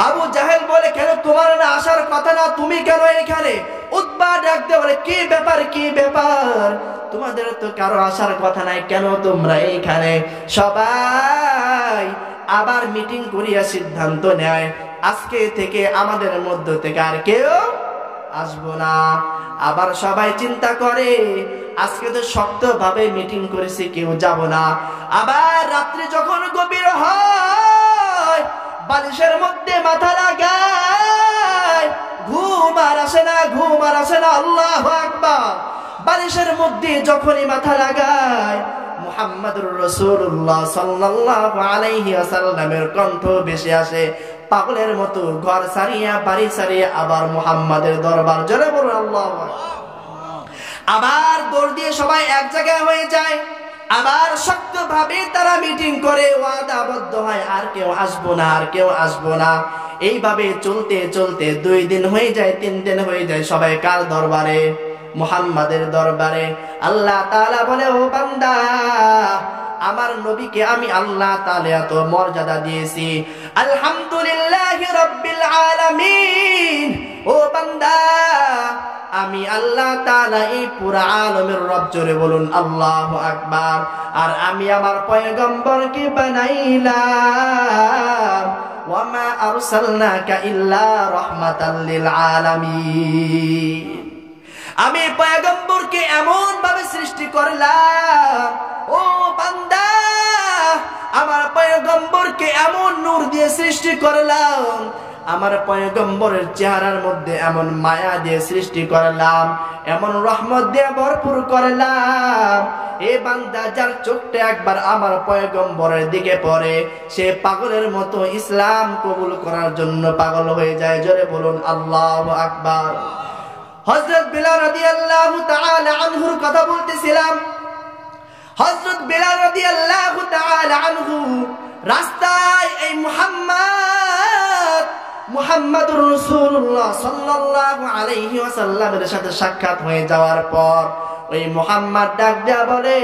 আবু জাহেল বলে, কেন তোমার না আসার কথা না, তুমি কেন এইখানে? উতবা ডাকতে বলে, কি ব্যাপার, কি ব্যাপার, তোমাদের তো কারো আসার কথা নাই, কেন তোমরা এইখানে? সবাই আবার মিটিং করিয়া সিদ্ধান্ত নেয়, আজকে থেকে আমাদের মধ্য থেকে আর কেউ আসবো না। আবার সবাই চিন্তা করে, আজকে তো শক্তভাবে মিটিং করেছি, কেউ যাব না। আবার রাত্রি যখন গভীর হয়, বালিশের মধ্যে মাথা লাগায়, ঘুম আর আসে না, ঘুম আর আসে না। আল্লাহু আকবার। বালিশের মধ্যে যখনই মাথা লাগায়, মুহাম্মাদুর রাসূলুল্লাহ সাল্লাল্লাহু আলাইহি ওয়াসাল্লামের কণ্ঠ ভেসে আসে, পাগলের মতো ঘর সারিয়া বাড়ি সারিয়া আবার মুহাম্মাদের দরবার। জোরে বলুন আল্লাহু আকবার। আবার দৌড় দিয়ে সবাই এক জায়গায় হয়ে যায়, আবার শক্তভাবে তারা মিটিং করে ওয়াদাবদ্ধ হয়, আর কেউ আসবো না, আর কেউ আসবো না। এইভাবে চলতে চলতে 2 দিন হয়ে যায়, 3 দিন হয়ে যায়। সবাই কার দরবারে? মুহাম্মাদের দরবারে। আল্লাহ তাআলা বলে, ও বান্দা, আমার নবীকে আমি আল্লাহ তাআলা এত মর্যাদা দিয়েছি, আলহামদুলিল্লাহি রাব্বিল আলামিন। ও বান্দা, আমি আল্লাহ তাআলা এই পুরা আলমের রব। জোরে বলুন আল্লাহু আকবার। আর আমি আমার পয়গম্বরকে বানাইলাম, ওয়া মা আরসালনাকা ইল্লা রাহমাতাল লিল আলামিন। আমি পয়গম্বরকে এমন ভাবে সৃষ্টি করলাম, ও বান্দা, আমার পয়গম্বরকে এমন নূর দিয়ে সৃষ্টি করলাম, আমার পয়গম্বরের চেহারার মধ্যে এমন মায়া দিয়ে সৃষ্টি করলাম, এমন রহমত দিয়ে ভরপুর করলাম। এ বান্দা, যার চোখটা একবার আমার পয়গম্বরের দিকে পড়ে, সে পাগলের মতো ইসলাম কবুল করার জন্য পাগল হয়ে যায়। জোরে বলুন আল্লাহু আকবার। হযরত বিলাল রাদিয়াল্লাহু তাআলা আনহুর কথা বলতেছিলাম। হযরত বিলাল রাদিয়াল্লাহু তাআলা আনহু রাস্তায় এই মুহাম্মাদুর রাসূলুল্লাহ সাল্লাল্লাহু আলাইহি ওয়াসাল্লামের সাথে সাক্ষাৎ হয়ে যাওয়ার পর ওই মুহাম্মদ ডাক দেয়া বলে,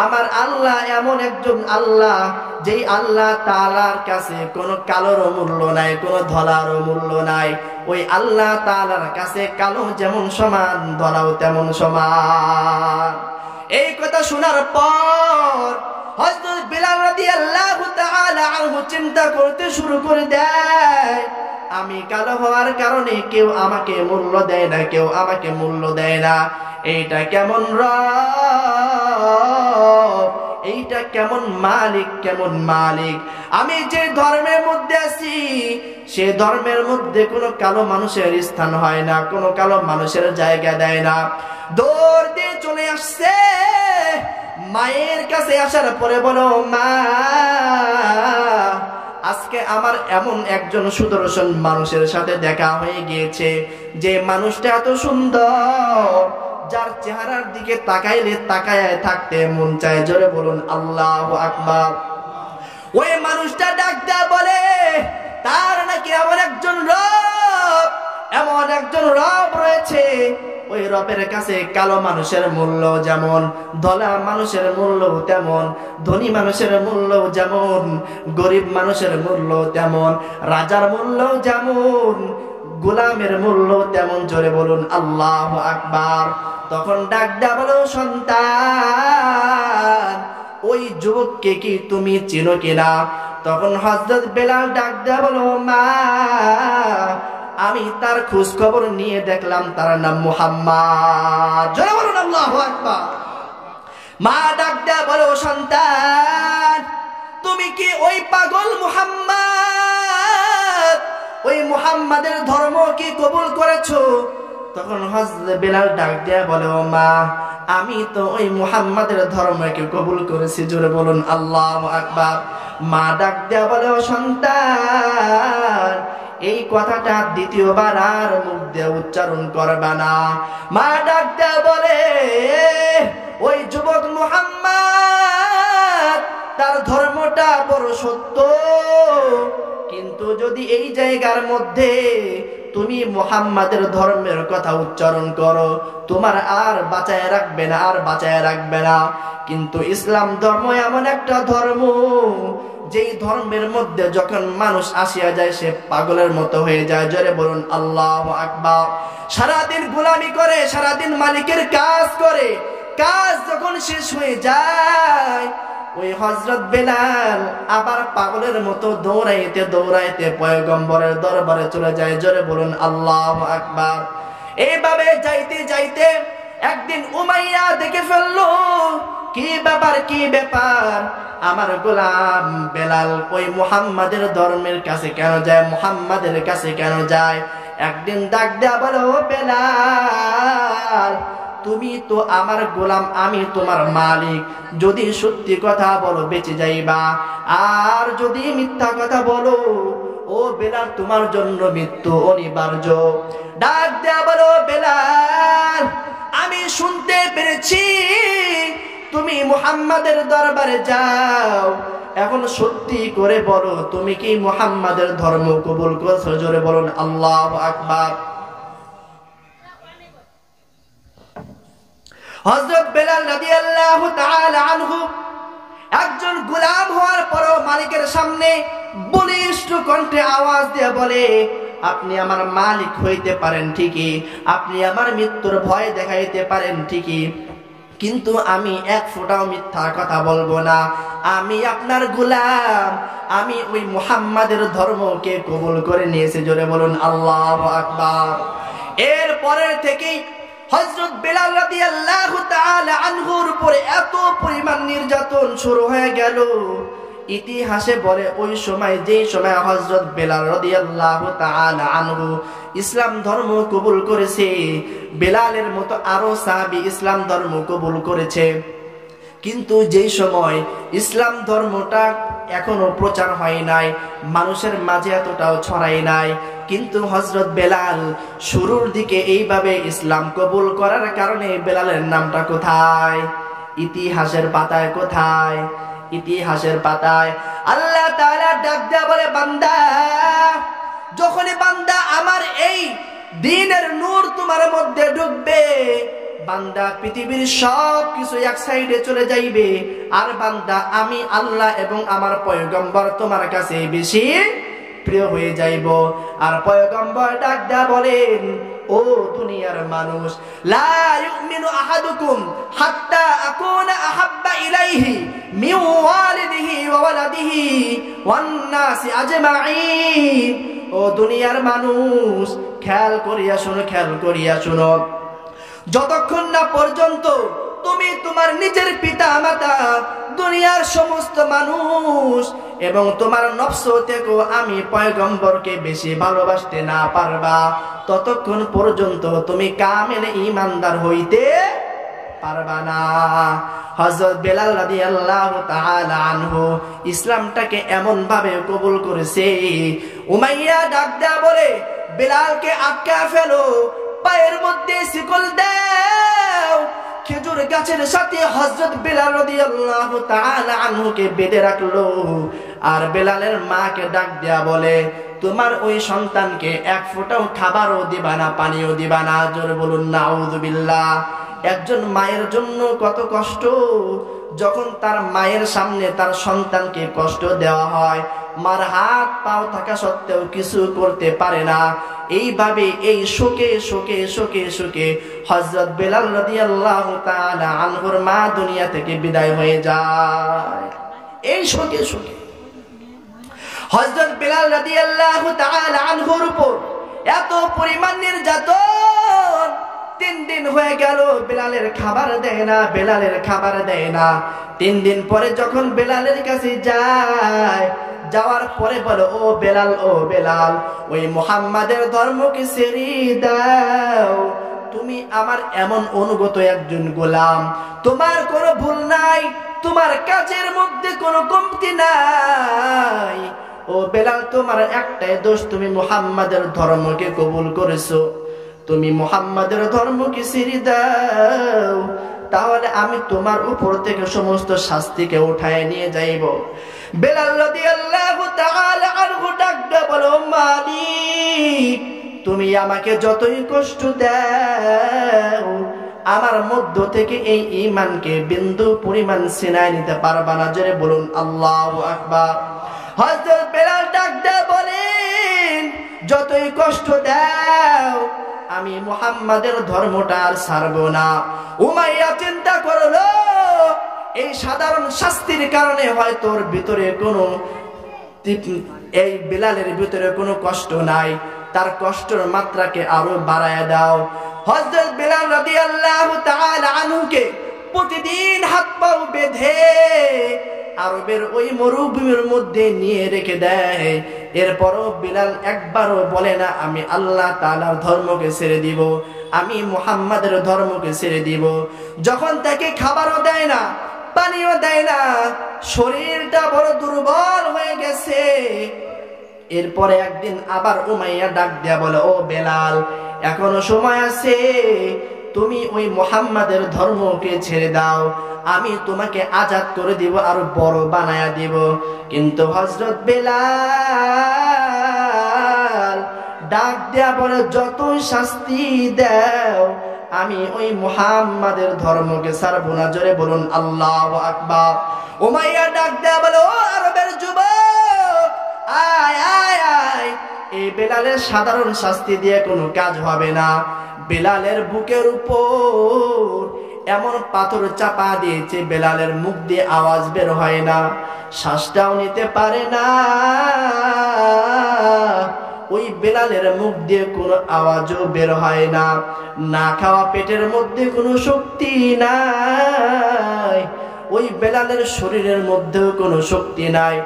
আমার আল্লাহ এমন একজন আল্লাহ, যেই আল্লাহ তাআলার কাছে কোনো কালোর মূল্য নাই, কোনো ধলার মূল্য নাই। ওই আল্লাহ তাআলার কাছে কালো যেমন সমান, ধলাও তেমন সমান। এই কথা শোনার পর হযরত বিলাল রাদিয়াল্লাহু তাআলা আনহু চিন্তা করতে শুরু করে দেয়, আমি কালো হওয়ার কারণে কেউ আমাকে মূল্য দেয় না, কেউ আমাকে মূল্য দেয় না। এইটা কেমন রব, এইটা কেমন মালিক, কেমন মালিক। আমি যে ধর্মের মধ্যে আছি, সে ধর্মের মধ্যে কোনো কালো মানুষের স্থান হয় না, কোনো কালো মানুষের জায়গা দেয় না। দৌড় দিয়ে চলে আসছে মায়ের কাছে। আসার পরে বলো, মা, আজকে আমার এমন একজন সুদর্শন মানুষের সাথে দেখা হয়ে গিয়েছে, যে মানুষটা এত সুন্দর, যার চেহারার দিকে তাকাইলে তাকায় থাকতে মন চায়। জোরে বলুন আল্লাহু আকবার। ওই মানুষটা ডাক দেয়া বলে, তার নাকি এমন একজন রব, এমন একজন রব রয়েছে, ওই রবের কাছে কালো মানুষের মূল্য যেমন, ধলা মানুষের মূল্য তেমন, ধনী মানুষের মূল্য যেমন, গরিব মানুষের মূল্য তেমন, রাজার মূল্য যেমন, গোলামের মূল্য তেমন। জোরে বলুন আল্লাহু আকবার। তখন ডাক দেয়া বলো, সন্তান, ওই যুবককে কি তুমি চিনো কিনা? তখন হযরত বেলাল ডাক দেয়া বলো, মা, আমি তার খোঁজ খবর নিয়ে দেখলাম তার নাম মুহাম্মদ। জোরে বলুন আল্লাহু আকবার। মা ডাক দেয়া বলে, ও সন্তান, তুমি কি ওই পাগল মুহাম্মদ, ওই মুহাম্মাদের ধর্ম কি কবুল করেছো? তখন হযরত বেলাল ডাক দেয়া বলে, ও মা, আমি তো ওই মুহাম্মাদের ধর্মকে কবুল করেছি। জোরে বলুন আল্লাহু আকবার। মা ডাক দেয়া বলে, ও সন্তান, এই কথাটা দ্বিতীয়বার আর মুখ দিয়ে উচ্চারণ করবে না। মা ডাক দেয়া বলে, ওই যুবক মুহাম্মদ, তার ধর্মটা বড় সত্য, কিন্তু যদি এই জায়গার মধ্যে তুমি মুহাম্মাদের ধর্মের কথা উচ্চারণ করো, তোমার আর বাঁচায় রাখবে না, আর বাঁচায় রাখবে না। কিন্তু ইসলাম ধর্ম এমন একটা ধর্ম, যেই ধর্মের মধ্যে যখন মানুষ আসিয়া যায় সে পাগলের মতো হয়ে যায়। জোরে বলুন আল্লাহু আকবার। সারাদিন গোলামি করে, সারাদিন মালিকের কাজ করে, কাজ যখন শেষ হয়ে যায়, ওই হযরত বেলাল আবার পাগলের মতো দৌড়াইতে দৌড়াইতে পয়গম্বরের দরবারে চলে যায়। জোরে বলুন আল্লাহু আকবার। এইভাবে যাইতে যাইতে একদিন উমাইয়া দেখে ফেললো, কি ব্যাপার, কি ব্যাপার, আমার গোলাম বেলাল ওই মুহাম্মাদের ধর্মের কাছে কেন যায়, মুহাম্মাদের কাছে কেন যায়? একদিন ডাক দেয়া বলে, ও বেলাল, তুমি তো আমার গোলাম, আমি তোমার মালিক। যদি সত্যি কথা বলো বেঁচে যাইবা, আর যদি মিথ্যা কথা বলো, ও বেলাল, তোমার জন্য মৃত্যু অনিবার্য। ডাক দেয়া বলো, বেলাল, আমি শুনতে পেরেছি তুমি মুহাম্মাদের দরবারে যাও, এখন সত্যি করে বলো, তুমি কি মুহাম্মাদের ধর্ম কবুল করেছো? জোরে বলুন আল্লাহু আকবার। হযরত বেলাল রাদিয়াল্লাহু তাআলা আনহু একজন গোলাম হওয়ার পরও মালিকের সামনে বলিষ্ঠ কণ্ঠে আওয়াজ দিয়ে বলে, আপনি আমার মালিক হইতে পারেন ঠিকই, আপনি আমার মৃত্যুর ভয় দেখাইতে পারেন ঠিকই, কিন্তু আমি এক ফোঁটাও মিথ্যা কথা বলবো না। আমি আপনার গোলাম, আমি ওই মুহাম্মাদের ধর্মকে কবুল করে নিয়েছি। জোরে বলুন আল্লাহু আকবার। এর পরের থেকেই হযরত বেলাল রাদিয়াল্লাহু তাআলা আনহুর উপরে এত পরিমাণ নির্যাতন শুরু হয়ে গেল। ইতিহাসে বলে, ওই সময়, যেই সময় হযরত বেলাল রাদিয়াল্লাহু তাআলা আনহু ইসলাম ধর্ম কবুল করেছে, বেলালের মতো আরো সাহাবী ইসলাম ধর্ম কবুল করেছে, কিন্তু যেই সময় ইসলাম ধর্মটা এখনো প্রচার হয় নাই, মানুষের মাঝে এতটাও ছড়াই নাই, কিন্তু হযরত বেলাল শুরুর দিকে এইভাবে ইসলাম কবুল করার কারণে বেলালের নামটা কোথায়? ইতিহাসের পাতায়। কোথায়? ইতিহাসের পাতায়। আল্লাহ তাআলা ডাক দেয়া বলে, বান্দা, যখনই বান্দা আমার এই দ্বীনের নূর তোমার মধ্যে ঢুকবে, বান্দা পৃথিবীর সব কিছু এক সাইডে চলে যাইবে, আর বান্দা আমি আল্লাহ এবং আমার পয়গম্বর তোমার কাছে বেশি প্রিয় হয়ে যাইব। আর পয়গম্বর ডাক দেয়া বলেন, ও দুনিয়ার মানুষ, লা ইউমিনু আহাদুকুম হাত্তা আকুনা আহাব্বা ইলাইহি মিন ওয়ালিদিহি ওয়া ওয়ালাদিহি ওয়ান নাসি আজমাইন। ও দুনিয়ার মানুষ, খেয়াল করিয়া শোনো, খেয়াল করিয়া শোনো, যতক্ষণ না পর্যন্ত তুমি তোমার নিজের পিতা মাতা, দুনিয়ার সমস্ত মানুষ এবং তোমার নফস থেকেও আমি পয়গম্বরকে বেশি ভালোবাসতে না পারবা, ততক্ষণ পর্যন্ত তুমি কামেল ঈমানদার হইতে পারবা না। হযরত বেলাল রাদিয়াল্লাহু তাআলা আনহু ইসলামটাকে এমন ভাবে কবুল করেছে, উমাইয়া ডাক দেয়া বলে, বেলালকে আটকা ফেলো, পায়ের মধ্যে শিকল দাও। খেজুর গাছের সাথে হযরত বেলাল রাদিয়াল্লাহু তাআলা আনহুকে বেঁধে রাখলো। আর বেলালের মাকে ডাক দেয়া বলে, তোমার ওই সন্তানকে এক ফোঁটাও খাবারও দিবা না, পানিও দিবা না। জোরে বলুন নাউযুবিল্লাহ। একজন মায়ের জন্য কত কষ্ট, যখন তার মায়ের সামনে তার সন্তানকে কষ্ট দেওয়া হয়, মার হাত পাও থাকা সত্ত্বেও কিছু করতে পারে না। এইভাবে এই শোকে শোকে শোকে শোকে হযরত বেলাল রাদিয়াল্লাহু তাআলা আনহুর মা দুনিয়া থেকে বিদায় হয়ে যায়। এই শোকে শোকে হযরত বেলাল রাদিয়াল্লাহু তাআলা আনহুর উপর এত পরিমাণ নির্যাতন। 3 দিন হয়ে গেল, বেলালের খাবার দেয় না, বেলালের খাবার দেয় না। 3 দিন পরে যখন বেলালের কাছে যায়, যাওয়ার পরে বলে, ও বেলাল, ও বেলাল, ওই মুহাম্মাদের ধর্মকে ছেড়ে দাও। তুমি আমার এমন অনুগত একজন গোলাম, তোমার কোনো ভুল নাই, তোমার কাজের মধ্যে কোনো কমতি নাই। ও বেলাল, তোমার একটাই দোষ, তুমি মুহাম্মাদের ধর্মকে কবুল করেছো। তুমি মুহাম্মাদের ধর্মকে ছেড়ে দাও, তাহলে আমি তোমার উপর থেকে সমস্ত শাস্তিকে উঠায় নিয়ে যাইব। বেলাল রাদিয়াল্লাহু তাআলা আনহু ডাকতে বলো, মালিক, তুমি আমাকে যতই কষ্ট দাও, আমার মধ্য থেকে এই ঈমানকে বিন্দু পরিমাণ ছিনায় নিতে পারবা না। জোরে বলুন আল্লাহু আকবার। হযরত বেলাল ডাকতে বলেন, যতই কষ্ট দাও, আমি মুহাম্মাদের ধর্মটা আর ছাড়ব না। উমাইয়া চিন্তা করলো, এই সাধারণ শাস্তির কারণে হয়তো ওর ভিতরে কোনো, এই বেলালের ভিতরে কোনো কষ্ট নাই, তার কষ্টের মাত্রাকে আরো বাড়ায় দাও। হযরত বেলাল রাদিয়াল্লাহু তাআলা আনহুকে প্রতিদিন হাত পা বেঁধে আরবের ওই মরুভূমির মধ্যে নিয়ে রেখে দেয়। এরপরও বেলাল একবারও বলে না আমি আল্লাহ তাআলার ধর্মকে ছেড়ে দিব, আমি মুহাম্মাদের ধর্মকে ছেড়ে দিব। যখন তাকে খাবারও দেয় না, পানিও দেয় না, শরীরটা বড় দুর্বল হয়ে গেছে। এরপরে একদিন আবার উমাইয়া ডাক দিয়া বলে, ও বেলাল, এখনো সময় আছে, তুমি ওই মুহাম্মাদের ধর্মকে ছেড়ে দাও, আমি তোমাকে আজাদ করে দিব, আরো বড় বানায়া দিব। কিন্তু হযরত বেলাল ডাক দেয়া বলে, যত শাস্তি দাও, আমি ওই মুহাম্মাদের ধর্মকে ছাড়ব না। জোরে বলুন আল্লাহু আকবার। উমাইয়া ডাক দেয়া বলে, ও আরবের যুবক, আয় আয় আয়, এই বেলালের সাধারণ শাস্তি দিয়ে কোনো কাজ হবে না। বেলালের বুকের উপর এমন পাথর চাপা দিয়েছে, বেলালের মুখ দিয়ে আওয়াজ বের হয় না, শ্বাসটাও নিতে পারে না। ওই বেলালের মুখ দিয়ে কোনো আওয়াজও বের হয় না, না খাওয়া পেটের মধ্যে কোনো শক্তি নাই, ওই বেলালের শরীরের মধ্যেও কোনো শক্তি নাই।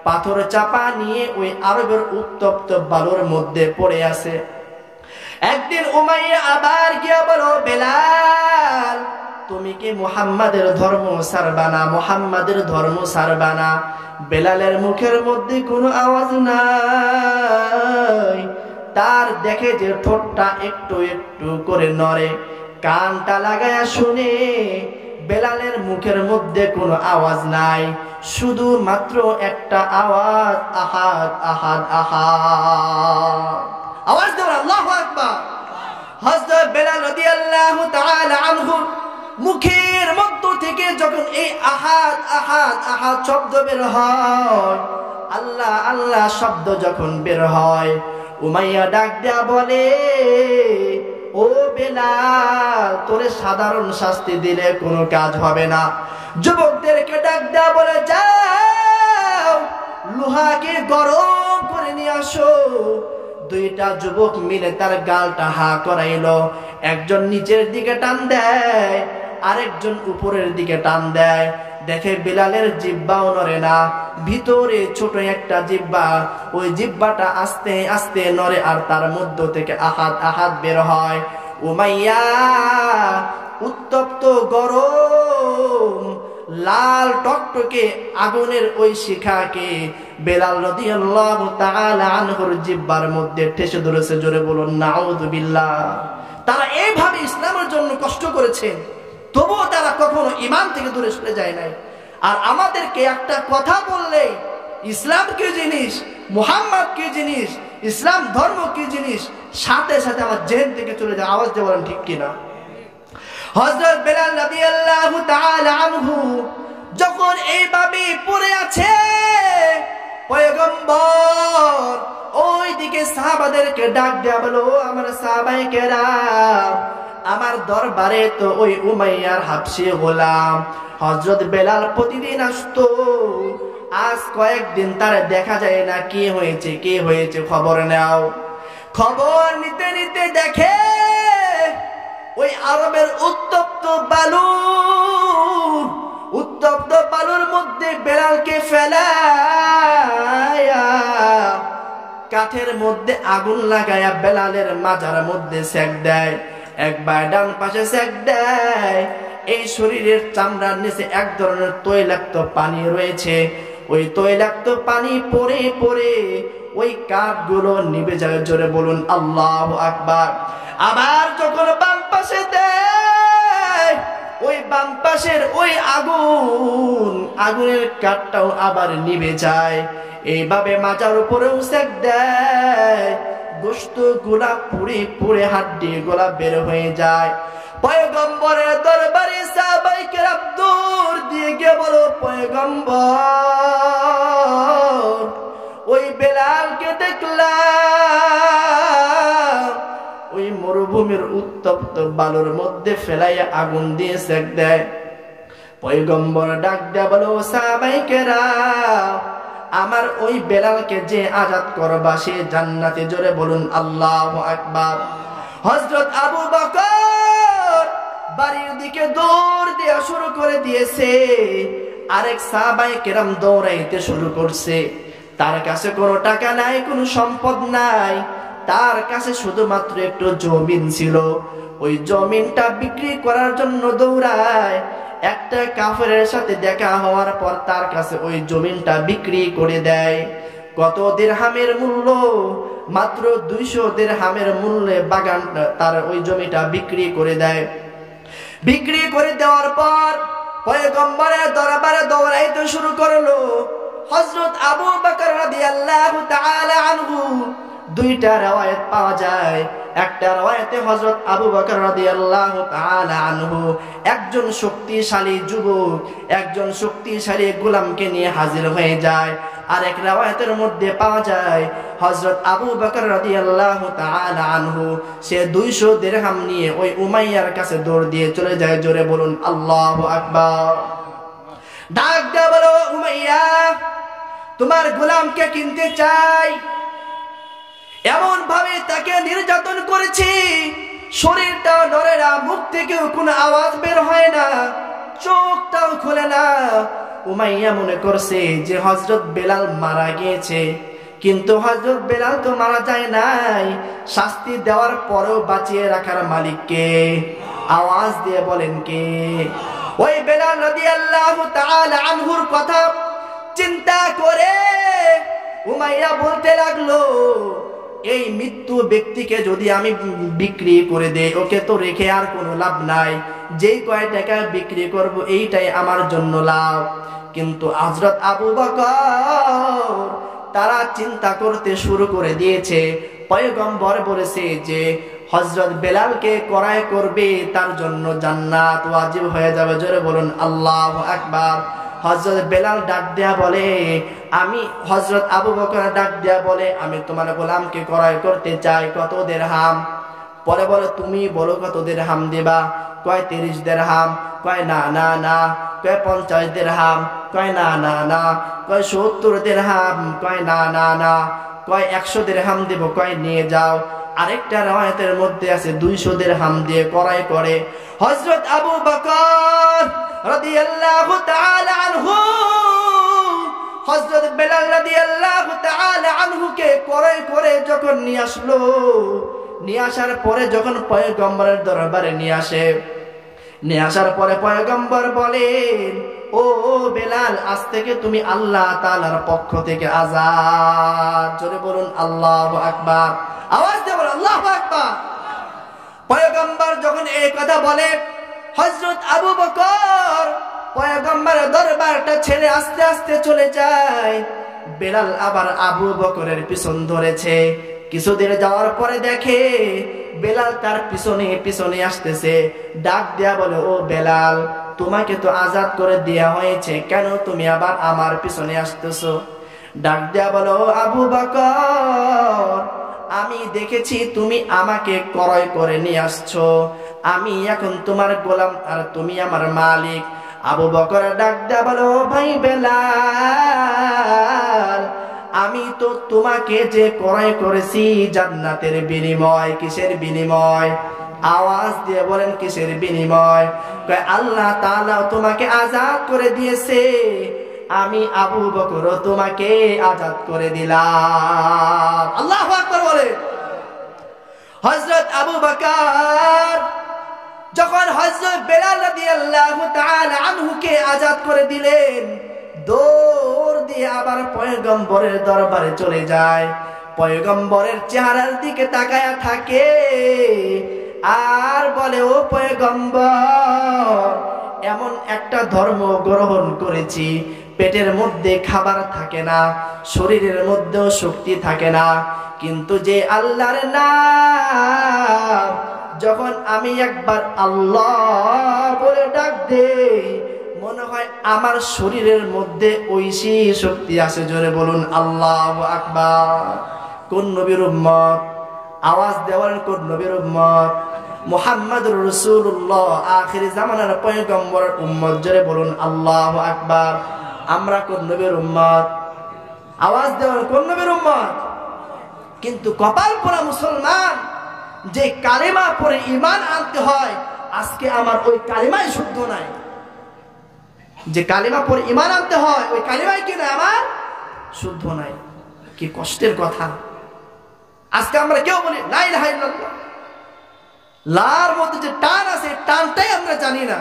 পাথর চাপা নিয়ে ওই আরবের উত্তপ্ত বালুর মধ্যে পড়ে আছে। একদিন উমাইয়া আবার গিয়া বলো, বেলাল, তুমি কি মুহাম্মাদের ধর্ম ছাড়বা না? মুহাম্মাদের ধর্ম ছাড়বা না? বেলালের মুখের মধ্যে কোনো আওয়াজ নাই, তার দেখে যে ঠোঁটটা একটু একটু করে নড়ে, কানটা লাগায়া শুনে বেলালের মুখের মধ্যে কোনো আওয়াজ নাই, শুধু মাত্র একটা আওয়াজ, আহাদ আহাদ আহাদ। আওয়াজ দেওয়ার আল্লাহু আকবার। হযরত বেলাল রাদিয়াল্লাহু তাআলা আনহু মুখের মধ্য থেকে যখন এই আহাদ আহাদ আহাদ শব্দ বের হয়, আল্লাহ আল্লাহ শব্দ যখন বের হয়, উমাইয়া ডাক দেয়া বলে, ও বেলাল, তোরে সাধারণ শাস্তি দিলে কোনো কাজ হবে না। যুবকদেরকে ডাক দেয়া বলে, যাও লোহাকে গরম করে নিয়ে আসো। দুইটা যুবক মিলে তার গালটা হা করাইলো, একজন নিচের দিকে টান দেয়, আরেকজন উপরের দিকে টান দেয়। দেখে বেলালের জিহ্বাও নড়ে না, ভিতরে ছোট একটা জিহ্বা, ওই জিহ্বাটা আস্তে আস্তে নড়ে, আর তার মধ্য থেকে আহাদ আহাদ বের হয়। উমাইয়া উত্তপ্ত গরম লাল টকটকে আগুনের ওই শিখাকে বেলাল রাদিয়াল্লাহু তাআলা আনহুর জিহ্বার মধ্যে ঠেসে ধরেছে। জোরে বলুন নাউযুবিল্লাহ। তারা এইভাবে ইসলামের জন্য কষ্ট করেছেন, তবুও তারা কখনো ঈমান থেকে দূরে সরে যায় নাই। আর আমাদেরকে একটা কথা বললে, ইসলাম কি জিনিস, মুহাম্মদ কি জিনিস, ইসলাম ধর্ম কি জিনিস, সাথে সাথে আমার জেহেন থেকে চলে যায়। আওয়াজ দিয়ে বলেন ঠিক কিনা? হযরত বেলাল রাদিয়াল্লাহু তাআলা আনহু যখন এইভাবে পড়ে আছে, পয়গম্বর ওইদিকে সাহাবাদেরকে ডাক দেয়া বলো, আমার সাহাবায়ে কেরাম, আমার দরবারে তো ওই উমাইয়ার হাবশী গোলাম হযরত বেলাল প্রতিদিন আসতো, আজ কয়েকদিন তার দেখা যায় না, কি হয়েছে কি হয়েছে খবর নাও। খবর নিতে নিতে দেখে ওই আরবের উত্তপ্ত বালুর মধ্যে বেলালকে ফেলায়া কাঠের মধ্যে আগুন লাগায়া বেলালের মাজার মধ্যে সেক দেয়। একবার ডান পাশে সেক দেয়, এই শরীরের চামড়ার নিচে এক ধরনের তৈলাক্ত পানি রয়েছে। ওই তৈলাক্ত পানি পড়ে পড়ে ওই কাঠগুলো নিভে যায়। জোরে বলুন আল্লাহু আকবার। আবার যখন বাম পাশে দেয়, ওই বাম পাশের ওই আগুনের কাঠটাও আবার নিভে যায়। এইভাবে মাজার উপরেও সেক দেয়, গোশত গুলা পুড়ে পুড়ে হাড্ডি গুলা বের হয়ে যায়। পয়গম্বরের দরবারে সাহাবায়ে কেরাম দৌড় দিয়ে গিয়ে বলো, পয়গম্বর ওই বেলালকে দেখলাম ওই মরুভূমির উত্তপ্ত বালুর মধ্যে ফেলাইয়া আগুন দিয়ে সেক দেয়। পয়গম্বর ডাক দেয়া বলো, সাহাবায়ে কেরাম আমার ওই বেলালকে যে আজাদ করবা সে জান্নাতে। জোরে বলুন আল্লাহু আকবার। হযরত আবু বকর বাড়ির দিকে দৌড় দেওয়া শুরু করে দিয়েছে, আরেক সাহাবায়ে কেরাম দৌড়াইতে শুরু করছে। তার কাছে কোনো টাকা নাই, কোনো সম্পদ নাই, তার কাছে শুধুমাত্র একটু জমিন ছিল। ওই জমিনটা বিক্রি করার জন্য দৌড়ায়। একটা কাফেরের সাথে দেখা হওয়ার পর তার কাছে ওই জমিনটা বিক্রি করে দেয়। কত দিরহামের মূল্য? মাত্র 200 দিরহামের মূল্যে বাগানটা তার ওই জমিটা বিক্রি করে দেয়। বিক্রি করে দেওয়ার পর পয়গম্বরের দরবারে দৌড়াইতে শুরু করলো। হযরত আবু বকর রাদিয়াল্লাহু তাআলা আনহু দুইটা riwayat পাওয়া যায়। একটা riwayate হযরত আবু বকর রাদিয়াল্লাহু তাআলা আনহু একজন শক্তিশালী যুবক, একজন শক্তিশালী গোলামকে নিয়ে হাজির হয়ে যায়। আর এক riwayateর মধ্যে পাওয়া যায় হযরত আবু বকর রাদিয়াল্লাহু তাআলা আনহু সে 200 দিরহাম নিয়ে ওই উমাইয়ার কাছে দৌড় দিয়ে চলে যায়। জোরে বলুন আল্লাহু আকবার। ডাক দিয়ে বলো, উমাইয়া তোমার গোলামকে কিনতে চাই। এমন ভাবে তাকে নির্যাতন করেছি, শরীরটা নড়ে না, মুখ থেকেও কোনো আওয়াজ বের হয় না, চোখটাও খোলে না। উমাইয়া মনে করছে যে হযরত বেলাল মারা গিয়েছে, কিন্তু হযরত বেলাল তো মারা যায় নাই। শাস্তি দেওয়ার পরেও বাঁচিয়ে রাখার মালিক কে? আওয়াজ দিয়ে বলেন কে? ওই বেলাল রাদিয়াল্লাহু তাআলা আনহুর কথা চিন্তা করে উমাইয়া বলতে লাগলো, এই মৃত্যু ব্যক্তিকে যদি আমি বিক্রি করে দেই, ওকে তো রেখে আর কোনো লাভ নাই, যেই কয় টাকা বিক্রি করব এইটাই আমার জন্য লাভ। কিন্তু হযরত আবু বকর তারা চিন্তা করতে শুরু করে দিয়েছে। পয়গম্বর বলেছে যে হযরত বেলালকে ক্রয় করবে, তার জন্য জান্নাত ওয়াজিব হয়ে যাবে। জোরে বলুন আল্লাহু আকবার। হযরত বেলাল ডাক দেয়া বলে, আমি হযরত আবু বকর ডাক দেয়া বলে, আমি তোমার গোলামকে ক্রয় করতে চাই, কত দিরহাম? পরে বলে, তুমি বলো কত দিরহাম দিবা? কয় 30 দিরহাম। কয় না না না। কয় 50 দিরহাম। কয় না না না। কয় 70 দিরহাম। কয় না না না। কয় 100 দিরহাম দেব। কয় নিয়ে যাও। আরেকটা riwayatের মধ্যে আছে 200 দিরহাম দিয়ে ক্রয় করে। হযরত আবু বকর রাদিয়াল্লাহু তাআলা আনহু হযরত বেলাল রাদিয়াল্লাহু তাআলা আনহুকে ক্রয় করে যখন নিয়ে আসলো, নিয়ে আসার পরে যখন পয়গম্বরের দরবারে নিয়ে আসে, নিয়ে আসার পরে পয়গম্বর বলেন, ও বেলাল, আজ থেকে তুমি আল্লাহ তাআলার পক্ষ থেকে আযাদ। জোরে বলুন আল্লাহু আকবার। আওয়াজ দিয়ে বলুন আল্লাহু আকবার। পয়গম্বর যখন এই কথা বলে, হযরত আবু বকর পয়গম্বরের দরবারটা ছেড়ে আস্তে আস্তে চলে যায়। বেলাল আবার আবু বকরের পিছন ধরেছে। কিছুদিন যাওয়ার পরে দেখে বেলাল তার পিছনে পিছনে আসতেছে। ডাক দেয়া বলে, ও বেলাল, তোমাকে তো আজাদ করে দেয়া হয়েছে, কেন তুমি আবার আমার পিছনে আসতেছো? ডাক দেয়া বলো, আবু বকর, আমি দেখেছি তুমি আমাকে ক্রয় করে নিয়ে আসছো, আমি এখন তোমার গোলাম আর তুমি আমার মালিক। আবু বকর ডাক দেয়া বলো, ভাই বেলাল, আমি তো তোমাকে যে ক্রয় করেছি জান্নাতের বিনিময়। কিসের বিনিময়? আওয়াজ দিয়ে বলেন কিসের বিনিময়? আল্লাহ তাআলা তোমাকে আজাদ করে দিয়েছে, আমি আবু বকর তোমাকে আজাদ করে দিলাম। আল্লাহু আকবার বলে। হযরত আবু বকর যখন হযরত বেলাল রাদিয়াল্লাহু তাআলা আনহুকে আজাদ করে দিলেন, দৌড় দিয়ে আবার পয়গম্বরের দরবারে চলে যায়, পয়গম্বরের চেহারার দিকে তাকায়া থাকে আর বলে, ও পয়গম্বর, এমন একটা ধর্ম গ্রহণ করেছি, পেটের মধ্যে খাবার থাকে না, শরীরের মধ্যেও শক্তি থাকে না, কিন্তু যে আল্লাহর নাম যখন আমি একবার আল্লাহ বলে ডাক দেই, মনে হয় আমার শরীরের মধ্যে ঐশী শক্তি আসে। জোরে বলুন আল্লাহু আকবার। কোন নবীর উম্মত? আওয়াজ দেওয়ার কোন নবীর উম্মত? মুহাম্মদুর রাসূলুল্লাহ, আখির জামানার পয়গম্বরের উম্মত। জোরে বলুন আল্লাহু আকবার। আমরা কোন নবীর উম্মত? আওয়াজ দেওয়ার কোন নবীর উম্মত? কিন্তু কপাল পোড়া মুসলমান, যে কালিমা পড়ে ঈমান আনতে হয়, আজকে আমার ওই কালিমাই শুদ্ধ নাই। যে কালিমা পড়ে ঈমান আনতে হয়, ওই কালিমাই কি না আমার শুদ্ধ নাই। কি কষ্টের কথা। আজকে আমরা কেউ বলি লা ইলাহা ইল্লাল্লাহ, লার মধ্যে যে টান আছে, টানটাই আমরা জানি না।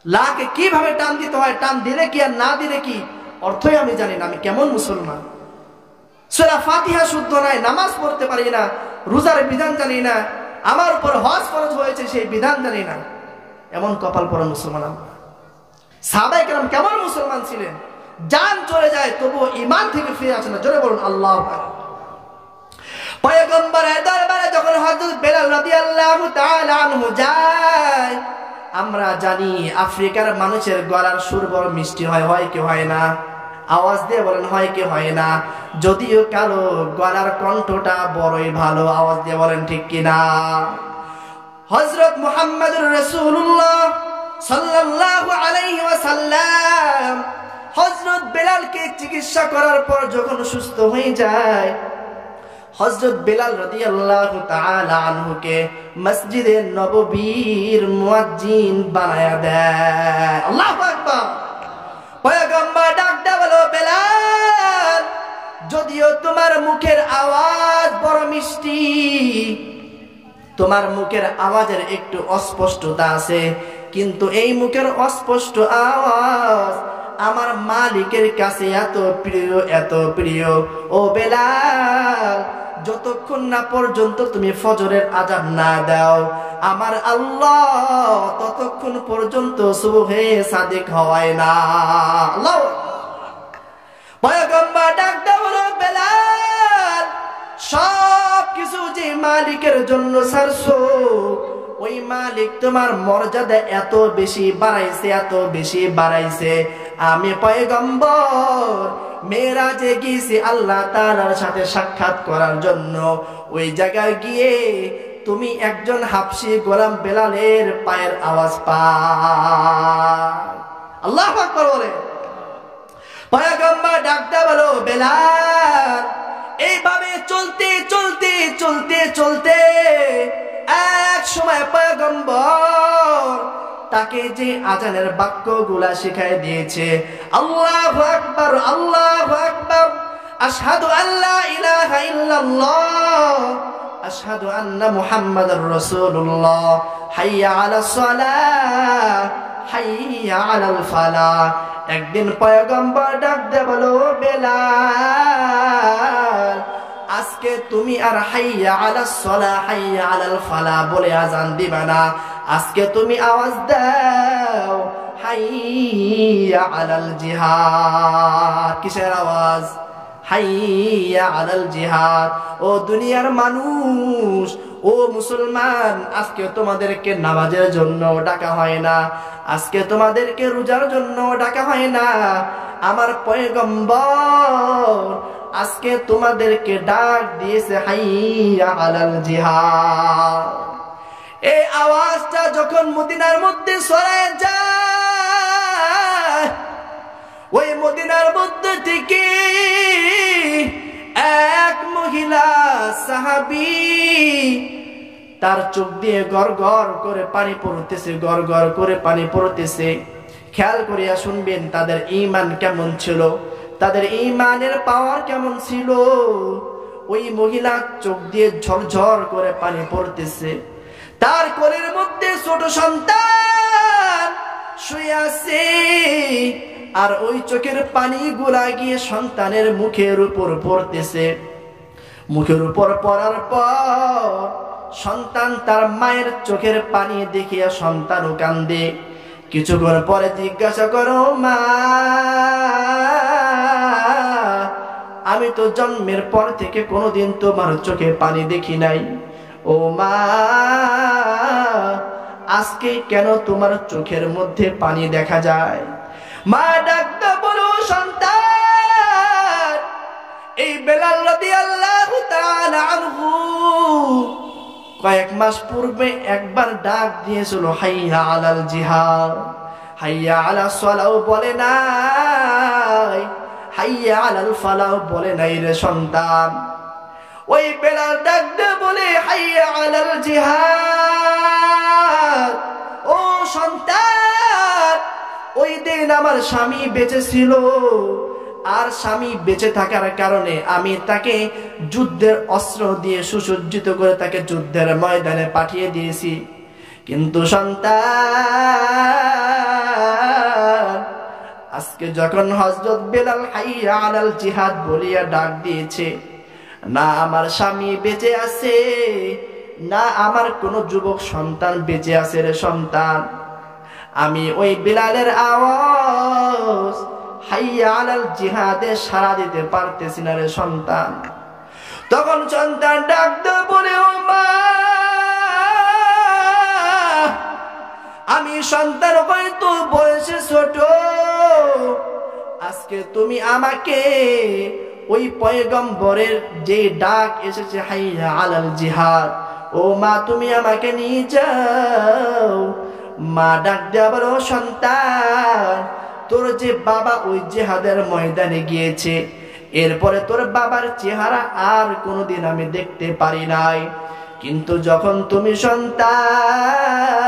লাকে কিভাবে টান দিতে হয়, টান দিলে কি আর না দিলে কি, অর্থই আমি জানি না। আমি কেমন মুসলমান? সূরা ফাতিহা শুদ্ধ নাই, নামাজ পড়তে পারি না, রোজার বিধান জানি না, আমার উপর হজ ফরজ হয়েছে সেই বিধান জানি না। এমন কপাল পরা মুসলমান আমরা। সাহাবায়ে কেরাম কেমন মুসলমান ছিলেন? জান চলে যায় তবুও ঈমান থেকে ফিরে আসে না। জোরে বলুন আল্লাহু আকবার। পয়গম্বরের দরবারে যখন হযরত বেলাল রাদিয়াল্লাহু তাআলা আনহু যায়, আমরা জানি আফ্রিকার মানুষের গলার সুর বড় মিষ্টি হয়, হয় কি হয় না? আওয়াজ দিয়ে বলেন হয় কি হয় না? যদিও কারো গলার কণ্ঠটা বড়ই ভালো, আওয়াজ দিয়ে বলেন ঠিক কিনা? হযরত মুহাম্মদুর রাসূলুল্লাহ সাল্লাল্লাহু আলাইহি ওয়াসাল্লাম হযরত বেলালকে চিকিৎসা করার পর যখন সুস্থ হয়ে যায়, হযরত বেলাল রাদিয়াল্লাহু তাআলা আনহুকে মসজিদে নববীর মুয়াজ্জিন বানায়া দেয়। আল্লাহু আকবার। পয়গম্বর ডাক দেয়া বলো, বেলাল, যদিও তোমার মুখের আওয়াজ বড় মিষ্টি, তোমার মুখের আওয়াজের একটু অস্পষ্টতা আছে, কিন্তু এই মুখের অস্পষ্ট আওয়াজ আমার মালিকের কাছে এত প্রিয়, এত প্রিয়। ও বেলাল, যতক্ষণ না পর্যন্ত তুমি ফজরের আযান না দাও, আমার আল্লাহ ততক্ষণ পর্যন্ত সুবহে সাদিক হয় না। আল্লাহু পয়গম্বর ডাক দাও, বেলাল, সব কিছু যে মালিকের জন্য ছাড়ছো, ওই মালিক তোমার মর্যাদা এত বেশি বাড়াইছে, এত বেশি বাড়াইছে। আমি পয়গম্বর মেরাজে গিয়েছি আল্লাহ তাআলার সাথে সাক্ষাৎ করার জন্য। ওই জায়গায় গিয়ে তুমি একজন হাবশী গোলাম বেলালের পায়ের আওয়াজ পাও। আল্লাহু আকবার বলে। পয়গম্বর ডাক দেয়া বলো, বেলাল, এইভাবে চলতে চলতে চলতে চলতে এক সময় পয়গম্বর তাকে যে আজানের বাক্যগুলা শিখাই দিয়েছে, আল্লাহু আকবার, আল্লাহু আকবার, আশহাদু আল্লা ইলাহা ইল্লাল্লাহ, আশহাদু আন্না মুহাম্মাদুর রাসূলুল্লাহ, হাইয়া আলাস সালাহ, হাইয়া আলাল ফালাহ। একদিন পয়গম্বর ডাক দে বলো, বেলাল, আজকে তুমি আর হাইয়া আলাস সালাহ, হাইয়া আলাল ফালাহ বলে আজান দিবা না, আজকে তুমি আওয়াজ দাও হাইয়া আলাল জিহাদ। কিসের আওয়াজ? হাইয়া আলাল জিহাদ। ও দুনিয়ার মানুষ, ও মুসলমান, আজকে তোমাদেরকে নামাজের জন্য ডাকা হয় না, আজকে তোমাদেরকে রোজার জন্য ডাকা হয় না, আমার পয়গম্বর আজকে তোমাদেরকে ডাক দিয়েছে হাইয়া আলাল জিহাদ। এই আওয়াজটা যখন মদিনার মধ্যে ছড়ায় যায়, ওই মদিনার মধ্যে থেকে এক মহিলা সাহাবী তার চোখ দিয়ে গড় গড় করে পানি পড়তেছে, গড় গড় করে পানি পড়তেছে। খেয়াল করিয়া শুনবেন তাদের ঈমান কেমন ছিল, তাদের ঈমানের পাওয়ার কেমন ছিল। ওই মহিলা চোখ দিয়ে ঝরঝর করে পানি পড়তেছে, তার কোলের মধ্যে ছোট সন্তান শুয়ে আছে, আর ওই চোখের পানি গুলা গিয়ে সন্তানের মুখের উপর পড়তেছে। মুখের উপর পড়ার পর সন্তান তার মায়ের চোখের পানি দেখিয়া সন্তানও কান্দে। কিছুক্ষণ পরে জিজ্ঞাসা করো, মা আমি তো জন্মের পর থেকে কোনোদিন তোমার চোখে পানি দেখি নাই, ও মা আজকে কেন তোমার চোখের মধ্যে পানি দেখা যায়? মা ডাকতে বলো, সন্তান এই বেলাল রাদিয়াল্লাহু তাআলা আনহু কয়েক মাস পূর্বে একবার ডাক দিয়েছিল, হাইয়া আলাল জিহাদ, হাইয়া আলাস সালাহ বলে নাই, হাইয়া আলাল ফালাহ বলে নাই রে সন্তান। ওই বেলাল ডাক দিয়ে বলে, হাইয়া আলাল জিহাদ, ও সন্তান ওই দিন আমার স্বামী বেঁচে ছিল, আর স্বামী বেঁচে থাকার কারণে আমি তাকে যুদ্ধের অস্ত্র দিয়ে সুসজ্জিত করে তাকে যুদ্ধের ময়দানে পাঠিয়ে দিয়েছি। কিন্তু সন্তান আজকে যখন হযরত বেলাল হাইয়া আলাল জিহাদ বলিয়া ডাক দিয়েছে, না আমার স্বামী বেঁচে আছে, না আমার কোনো যুবক সন্তান বেঁচে আছে রে সন্তান, আমি ওই বেলালের আওয়াজ হাইয়া আলাল জিহাদে সাড়া দিতে পারতেছি না রে সন্তান। তখন সন্তান ডাকতে বলে, ও মা আমি সন্তান হয়তো বয়সে ছোট, আজকে তুমি আমাকে ওই পয়গম্বরের যে ডাক এসেছে হাইয়া আলাল জিহাদ, ও মা তুমি আমাকে নিয়ে যাও। মা ডাক দেয়া বলো, সন্তান তোর যে বাবা ওই জিহাদের ময়দানে গিয়েছে, এরপরে তোর বাবার চেহারা আর কোনোদিন আমি দেখতে পারি নাই, কিন্তু যখন তুমি সন্তান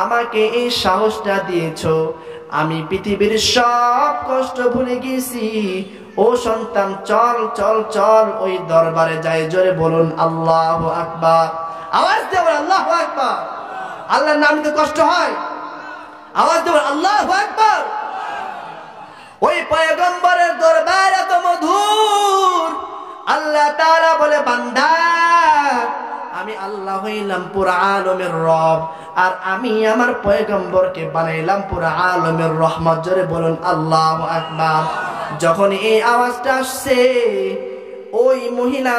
আমাকে এই সাহসটা দিয়েছো, আমি পৃথিবীর সব কষ্ট ভুলে গেছি। ও সন্তান চল চল চল ওই দরবারে যাই। জোরে বলুন আল্লাহু আকবার, আওয়াজ দেবেন আল্লাহু আকবার। আল্লাহর নাম নিতে কষ্ট হয়, আওয়াজ দেবেন আল্লাহু আকবার। ওই পয়গম্বরের দরবার এত মধুর, আল্লাহ তাআলা বলে, বান্দা আমি আল্লাহ হইলাম পুরা আলমের রব, আর আমি আমার পয়গম্বরকে বানাইলাম পুরা আলমের রহমত। জোরে বলুন আল্লাহু আকবার। যখন এই আওয়াজটা আসছে, ওই মহিলা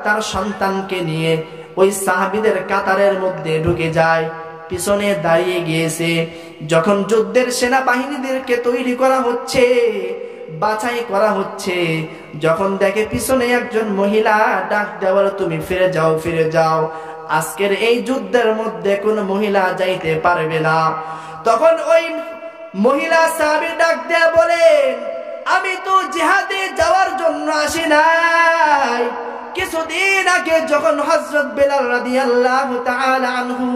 তার সন্তানকে নিয়ে ওই সাহাবীদের কাতারের মধ্যে ঢুকে যায়, পিছনে দাঁড়িয়ে গিয়েছে। যখন যুদ্ধের সেনাবাহিনীদেরকে তৈরি করা হচ্ছে, বাছাই করা হচ্ছে, যখন দেখে পিছনে একজন মহিলা ডাক দেওয়ার, তুমি ফিরে যাও, ফিরে যাও, আজকের এই যুদ্ধের মধ্যে কোন মহিলা যাইতে পারবে না। তখন ওই মহিলা সাহাবী ডাক দেয়া বলেন, আমি তো জিহাদে যাওয়ার জন্য আসি নাই, কিছুদিন আগে যখন হযরত বেলাল রাদিয়াল্লাহু তাআলা আনহু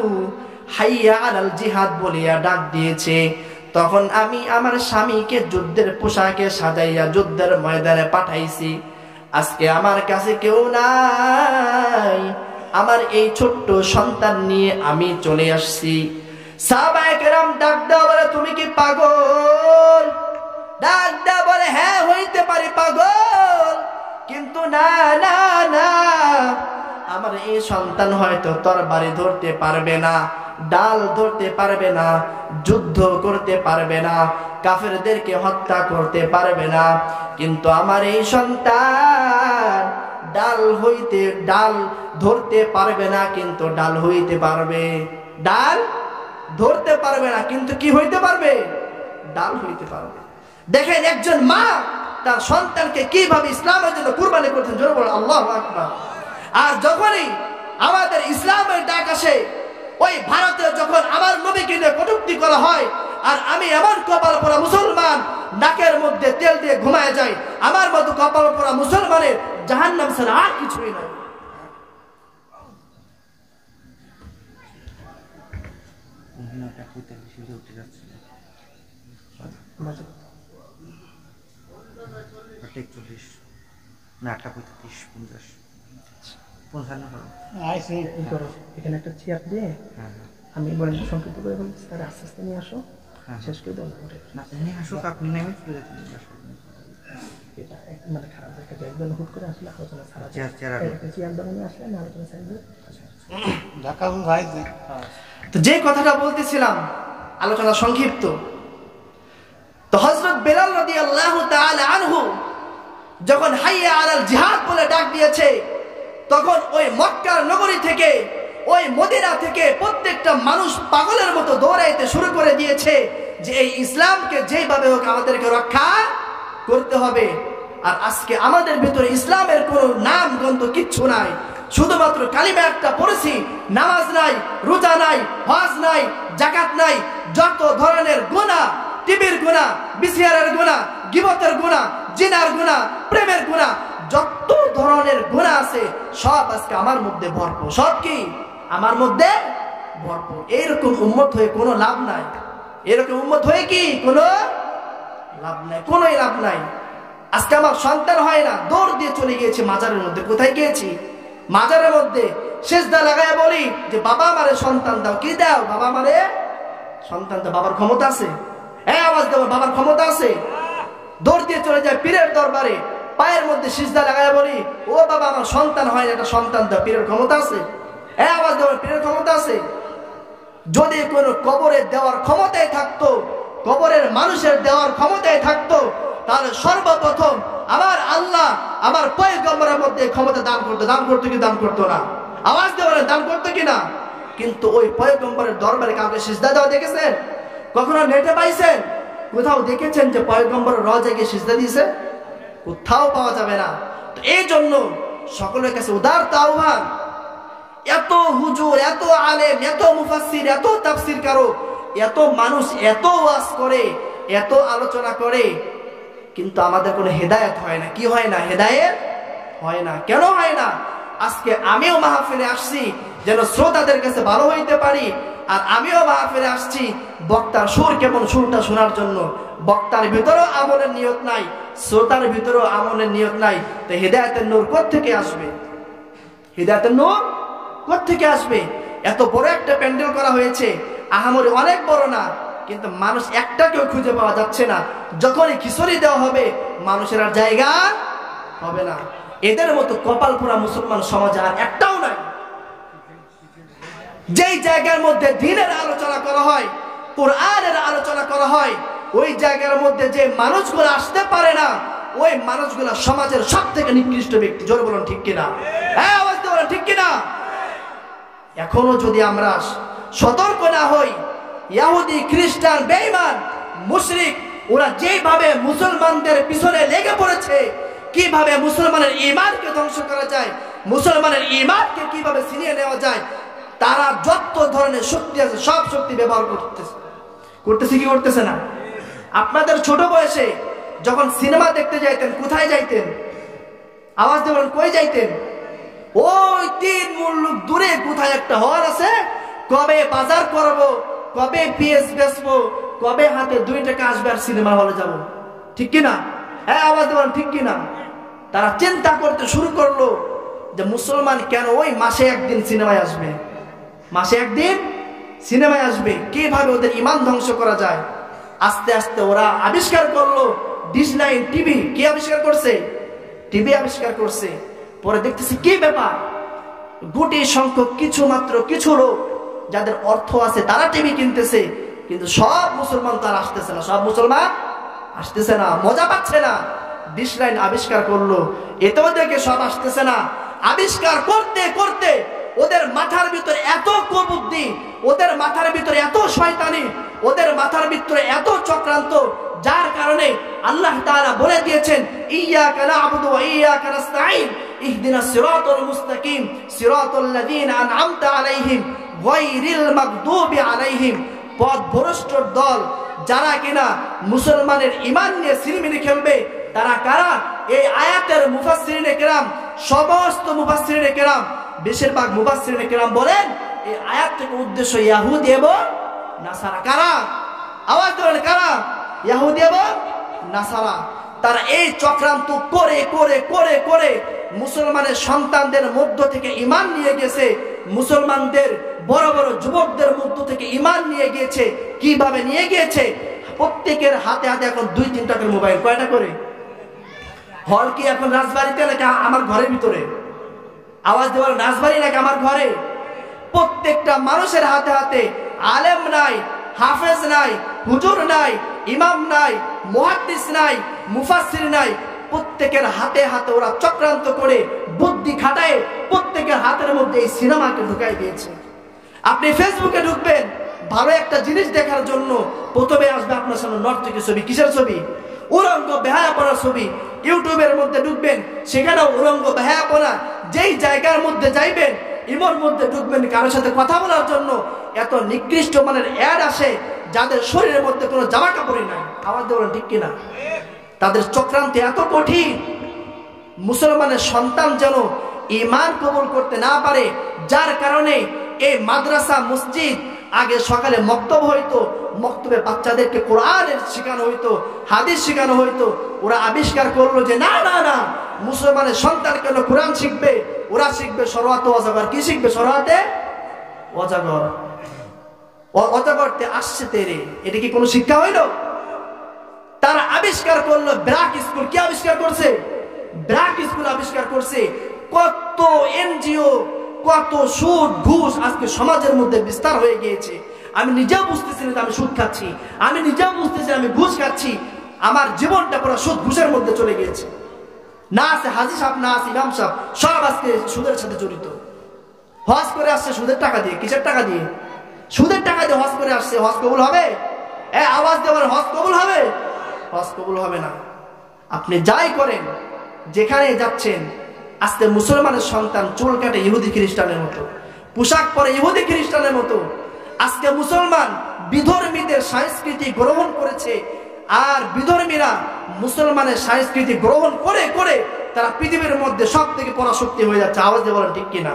হাইয়া আলাল জিহাদ বলিয়া ডাক দিয়েছে, তখন আমি আমার স্বামীকে যুদ্ধের পোশাকে সাজাইয়া যুদ্ধের ময়দানে পাঠাইছি। আজকে আমার কাছে কেউ নাই, আমার এই ছোট্ট সন্তান নিয়ে আমি চলে আসছি। সাহাবায়ে কেরাম ডাক দেওয়া বলে, তুমি কি পাগল? ডাক দেওয়া বলে, হ্যাঁ হইতে পারি পাগল, কিন্তু না না না, আমার এই সন্তান হয়তো তরবারি ধরতে পারবে না, ডাল ধরতে পারবে না, যুদ্ধ করতে পারবে না, কাফেরদেরকে হত্যা করতে পারবে না, কিন্তু আমার এই সন্তান ডাল ধরতে পারবে না, কিন্তু ডাল হইতে পারবে। ডাল ধরতে পারবে না, কিন্তু কি হইতে পারবে? ডাল হইতে পারবে। দেখেন একজন মা তার সন্তানকে কিভাবে ইসলামের জন্য কুরবানি করছেন। জোরে বলেন আল্লাহু আকবার। আর যখনই আমাদের ইসলামের ডাক আসে, ওই ভারতে যখন আমার নবীকে নিয়ে কটূক্তি করা হয়, আর আমি এমন কপাল পোড়া মুসলমান, নাকের মধ্যে তেল দিয়ে ঘুমায় যাই, আমার মতো কপাল পোড়া মুসলমানের জাহান্নাম ছাড়া আর কিছুই নাই। এখানে একটা চেয়ার দিয়ে আমি বলেন সংক্ষিপ্ত করে বলছি, তারা আস্তে আস্তে নিয়ে আসো, শেষ করে দেবো। আপনি এটা মানে খারাপ একটা একদম হুট করে আসলে আলোচনা ছাড়া চেয়ার বানিয়ে আসলে না আলোচনা ছাড়বে। তো যে কথাটা বলতেছিলাম, আলোচনা সংক্ষিপ্ত। তো হযরত বেলাল রাদিয়াল্লাহু তাআলা আনহু যখন হাইয়া আলাল জিহাদ বলে ডাক দিয়েছে, তখন ওই মক্কার নগরী থেকে, ওই মদিনা থেকে প্রত্যেকটা মানুষ পাগলের মতো দৌড়াইতে শুরু করে দিয়েছে যে এই ইসলামকে যেভাবে হোক আমাদেরকে রক্ষা করতে হবে। আর আজকে আমাদের ভিতরে ইসলামের কোনো নাম গ্রন্থ কিচ্ছু নাই, শুধুমাত্র কালিমা একটা পড়েছি, নামাজ নাই, রোজা নাই, হজ নাই, যাকাত নাই, যত ধরনের গুনাহ, টিভির গুনাহ, বিসিআরের গুনাহ, গীবতের গুনাহ, জিনার গুনাহ, প্রেমের গুনাহ, যত ধরনের গুনাহ আছে সব আজকে আমার মধ্যে ভরপুর। সব কি আমার মধ্যে ভরপুর। এইরকম উম্মত হয়ে কোনো লাভ নাই, এরকম উম্মত হয়ে কি কোনো লাভ নাই, কোনোই লাভ নাই। আজকে আমার সন্তান হয় না, দৌড় দিয়ে চলে গিয়েছি মাজারের মধ্যে। কোথায় গিয়েছি? মাজারের মধ্যে সিজদা লাগায় বলি যে বাবা আমারে সন্তান দাও। কি দাও? বাবা আমারে সন্তান দাও। বাবার ক্ষমতা আছে? হ্যাঁ, আওয়াজ দেবো, বাবার ক্ষমতা আছে? দৌড় দিয়ে চলে যায় পীরের দরবারে, পায়ের মধ্যে সিজদা লাগায় বলি ও বাবা আমার সন্তান হয় না, একটা সন্তান দাও। পীরের ক্ষমতা আছে? হ্যাঁ, আওয়াজ দেবো, পীরের ক্ষমতা আছে? যদি কোনো কবরে দেওয়ার ক্ষমতায় থাকতো, কবরের মানুষের দেওয়ার ক্ষমতায় থাকতো, তাহলে সর্বপ্রথম আমার আল্লাহ আমার পয়গম্বরের মধ্যে ক্ষমতা দান করতো। দান করতো কি দান করতো না? আওয়াজ দেওয়ার দান করতো কিনা? কিন্তু ওই পয়গম্বরের দরবারে কাউকে সিজদা দেওয়া দেখেছেন? কখনো নেটে পাইছেন? কোথাও দেখেছেন যে পয়গম্বরের রওজায় গিয়ে সিজদা দিয়েছে? কোথাও পাওয়া যাবে না। তো এই জন্য সকলের কাছে উদারত আহ্বান, এত হুজুর, এত আলেম, এত মুফাসসির, এত তাফসীর কারক, এত মানুষ এত ওয়াজ করে, এত আলোচনা করে, কিন্তু আমাদের কোনো হেদায়েত হয় না। কি হয় না? হেদায়েত হয় না। কেন হয় না? আজকে আমিও মাহফিলে আসছি যেন শ্রোতাদের কাছে ভালো হইতে পারি, আর আমিও মাহফিলে আসছি বক্তার সুর কেমন, সুরটা শোনার জন্য। বক্তার ভিতরেও আমলের নিয়ত নাই, শ্রোতার ভিতরেও আমলের নিয়ত নাই। তো হেদায়েতের নূর কোত্থেকে আসবে? হেদায়েতের নূর কোত্থেকে আসবে? এত বড় একটা প্যান্ডেল করা হয়েছে, আহামরি অনেক বড় না, কিন্তু মানুষ একটাকেও খুঁজে পাওয়া যাচ্ছে না। যখনই খিচুড়ি দেওয়া হবে মানুষের আর জায়গা হবে না। এদের মতো কপাল পোড়া মুসলমান সমাজে আর একটাও নাই। যেই জায়গার মধ্যে দ্বীনের আলোচনা করা হয়, কোরআনের আলোচনা করা হয়, ওই জায়গার মধ্যে যে মানুষগুলো আসতে পারে না, ওই মানুষগুলো সমাজের সব থেকে নিকৃষ্ট ব্যক্তি। জোরে বলুন ঠিক কিনা? হ্যাঁ, আওয়াজ দিয়ে বলুন ঠিক কিনা? এখনো যদি আমরা সতর্ক না হই, ইহুদি, খ্রিস্টান, বেঈমান, মুশরিক, ওরা যেভাবে মুসলমানদের পিছনে লেগে পড়েছে, কিভাবে মুসলমানের ঈমানকে ধ্বংস করা যায়, মুসলমানের ঈমানকে কিভাবে ছিনিয়ে নেওয়া যায়, তারা যত ধরনের শক্তি আছে সব শক্তি ব্যবহার করতেছে কি করতেছে না? আপনাদের ছোট বয়সে যখন সিনেমা দেখতে যাইতেন, কোথায় যাইতেন? আওয়াজ দেবেন, কই যাইতেন? ওই 3 মুল্লুক দূরে কোথায় একটা হল আছে, কবে বাজার করব, কবে পিএস বেচবো, কবে হাতে 2 টাকা আসবে আর সিনেমা হলে যাব। ঠিক কিনা? হ্যাঁ, আওয়াজ দেবেন ঠিক কিনা? তারা চিন্তা করতে শুরু করলো যে মুসলমান কেন ওই মাসে একদিন সিনেমায় আসবে, মাসে একদিন সিনেমায় আসবে, কিভাবে ওদের ঈমান ধ্বংস করা যায়। আস্তে আস্তে ওরা আবিষ্কার করলো ডিশ লাইন টিভি। কি আবিষ্কার করছে? টিভি আবিষ্কার করছে। পরে দেখতেছি কি ব্যাপার, গুটি সংখ্যক কিছু লোক যাদের অর্থ আছে তারা টিভি কিনতেছে, কিন্তু সব মুসলমান তারা আসতেছে না, সব মুসলমান আসতেছে না, মজা পাচ্ছে না। ডিশ লাইন আবিষ্কার করলো, এতেও দেখে সব আসতেছে না। আবিষ্কার করতে করতে ওদের মাথার ভিতরে এত কুবুদ্ধি, ওদের মাথার ভিতরে এত শয়তানি, ওদের মাথার ভিতরে এত চক্রান্ত, যার কারণে আল্লাহ তাআলা বলে দিয়েছেন ইয়্যাকা না'বুদু ওয়া ইয়্যাকা নাস্তাঈন ইহদিনাস সিরাতাল মুস্তাকিম সিরাতাল্লাযীনা আন'আমতা আলাইহিম গায়রিল মাগদুবি আলাইহিম। পথভ্রষ্ট দল যারা কিনা মুসলমানের ঈমান নিয়ে সিনেমিনি খেলবে তারা কারা? এই আয়াতের মুফাসসিরিনে কেরাম, সমস্ত মুফাসসিরিনে কেরাম, বেশিরভাগ মুফাসসিরিনে কেরাম বলেন এই আয়াত থেকে উদ্দেশ্য ইহুদি এবং নাসারা। কারা? আওয়াজ দেন, কারা? ইহুদি এবং নাসারা। তারা এই চক্রান্ত করে করে করে করে মুসলমানের সন্তানদের মধ্য থেকে ঈমান নিয়ে গেছে, মুসলমানদের বড় বড় যুবকদের মধ্য থেকে ঈমান নিয়ে গিয়েছে। কিভাবে নিয়ে গিয়েছে? প্রত্যেকের হাতে হাতে এখন 2-3টা করে মোবাইল। কয়টা করে? হল কি এখন রাজবাড়িতে নাকি আমার ঘরের ভিতরে? আওয়াজ দেওয়ার, রাজবাড়ি নাকি আমার ঘরে? প্রত্যেকটা মানুষের হাতে হাতে। আলেম নাই, হাফেজ নাই, হুজুর নাই, ইমাম নাই, মুহাদ্দিস নাই, মুফাসসির নাই, প্রত্যেকের হাতে হাতে ওরা চক্রান্ত করে বুদ্ধি খাটায় প্রত্যেকের হাতের মধ্যে এই সিনেমাকে ঢুকাই দিয়েছে। আপনি ফেসবুকে ঢুকবেন ভালো একটা জিনিস দেখার জন্য, প্রথমে আসবে আপনার সামনে নর্তকী ছবি। কিসের ছবি? উলঙ্গ বেহায়াপনার ছবি। ইউটিউবের মধ্যে ঢুকবেন, সেখানেও উলঙ্গ বেহায়াপনা। যেই জায়গার মধ্যে যাইবেন, ইমোর মধ্যে ঢুকবেন কারোর সাথে কথা বলার জন্য, এত নিকৃষ্ট মানের অ্যাড আসে যাদের শরীরের মধ্যে কোনো জামা কাপড়ই নাই। আওয়াজ দেবেন ঠিক কিনা? তাদের চক্রান্ত এত কঠিন, মুসলমানের সন্তান যেন ঈমান কবুল করতে না পারে। যার কারণে এই মাদ্রাসা, মসজিদ, আগে সকালে মক্তব হইতো, মক্তবে বাচ্চাদেরকে কোরআনের শেখানো হইতো, হাদিস শেখানো হইতো। ওরা আবিষ্কার করলো যে না না না, মুসলমানের সন্তান কেন কোরআন শিখবে? ওরা শিখবে সরওয়াতে অজাগর। কি শিখবে? সরওয়াতে অজাগর। অজাগরতে আসছে তেরে। এটা কি কোনো শিক্ষা হইল? তারা আবিষ্কার করলো ব্র্যাক স্কুল। কি আবিষ্কার করছে? ব্র্যাক স্কুল আবিষ্কার করছে। কত এনজিও, কত সুদ ঘুষ আজকে সমাজের মধ্যে বিস্তার হয়ে গিয়েছে। আমি নিজেও বুঝতেছি না আমি সুদ খাচ্ছি, আমি নিজেও বুঝতেছি আমি ঘুষ খাচ্ছি। আমার জীবনটা পুরো সুদ ঘুষের মধ্যে চলে গিয়েছে। না আছে হাজি সাহেব, না আছে ইমাম সাহেব, সব আজকে সুদের সাথে জড়িত। হজ করে আসছে সুদের টাকা দিয়ে। কিসের টাকা দিয়ে? সুদের টাকা দিয়ে হজ করে আসছে। হজ কবুল হবে? আওয়াজ দেওয়ার, হজ কবুল হবে? হজ কবুল হবে না। আপনি যাই করেন, যেখানে যাচ্ছেন, আজকে মুসলমানের সন্তান চুল কাটে ইহুদি খ্রিস্টানের মতো, পোশাক পরে ইহুদি খ্রিস্টানের মতো। আজকে মুসলমান বিধর্মীদের সংস্কৃতি গ্রহণ করেছে, আর বিধর্মীরা মুসলমানের সংস্কৃতি গ্রহণ করে করে তারা পৃথিবীর মধ্যে সব থেকে পরাশক্তি হয়ে যাচ্ছে। আওয়াজ দিয়ে বলেন ঠিক কিনা?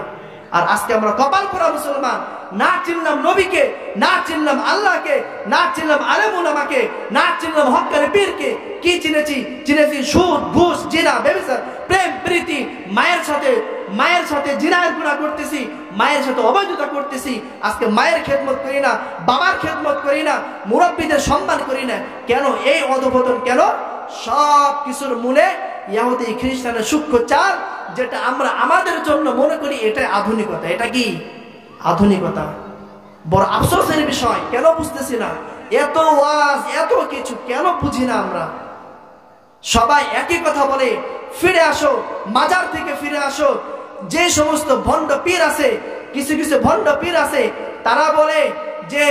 আর আজকে আমরা কপাল করা মুসলমান, না চিনলাম নবীকে, না চিনলাম আল্লাহকে, না চিনলাম আলেম উলামাকে, না চিনলাম হক্কানি পীরকে। কি চিনেছি? চিনেছি সুদ, ঘুষ, জিনা, ব্যভিচার, প্রেম প্রীতি। মায়ের সাথে জিনার গুনাহ করতেছি, মায়ের সাথে অবৈধতা করতেছি। আজকে মায়ের খেদমত করি না, বাবার খেদমত করি না, মুরব্বীদের সম্মান করি না। কেন এই অধঃপতন? কেন? সব কিছুর মূলে ইহুদি খ্রিস্টানের সূক্ষ্ম চাল, যেটা আমরা আমাদের জন্য মনে করি এটাই আধুনিকতা। এটা কি আধুনিকতা? বড় আফসোসের বিষয়। কেন বুঝতেছি না? এত ওয়াজ, এত কিছু কেন বুঝি না আমরা? সবাই একই কথা বলে, ফিরে আসো, মাজার থেকে ফিরে আসো। যে সমস্ত ভণ্ড পীর আছে, কিছু কিছু ভণ্ড পীর আছে, তারা বলে যে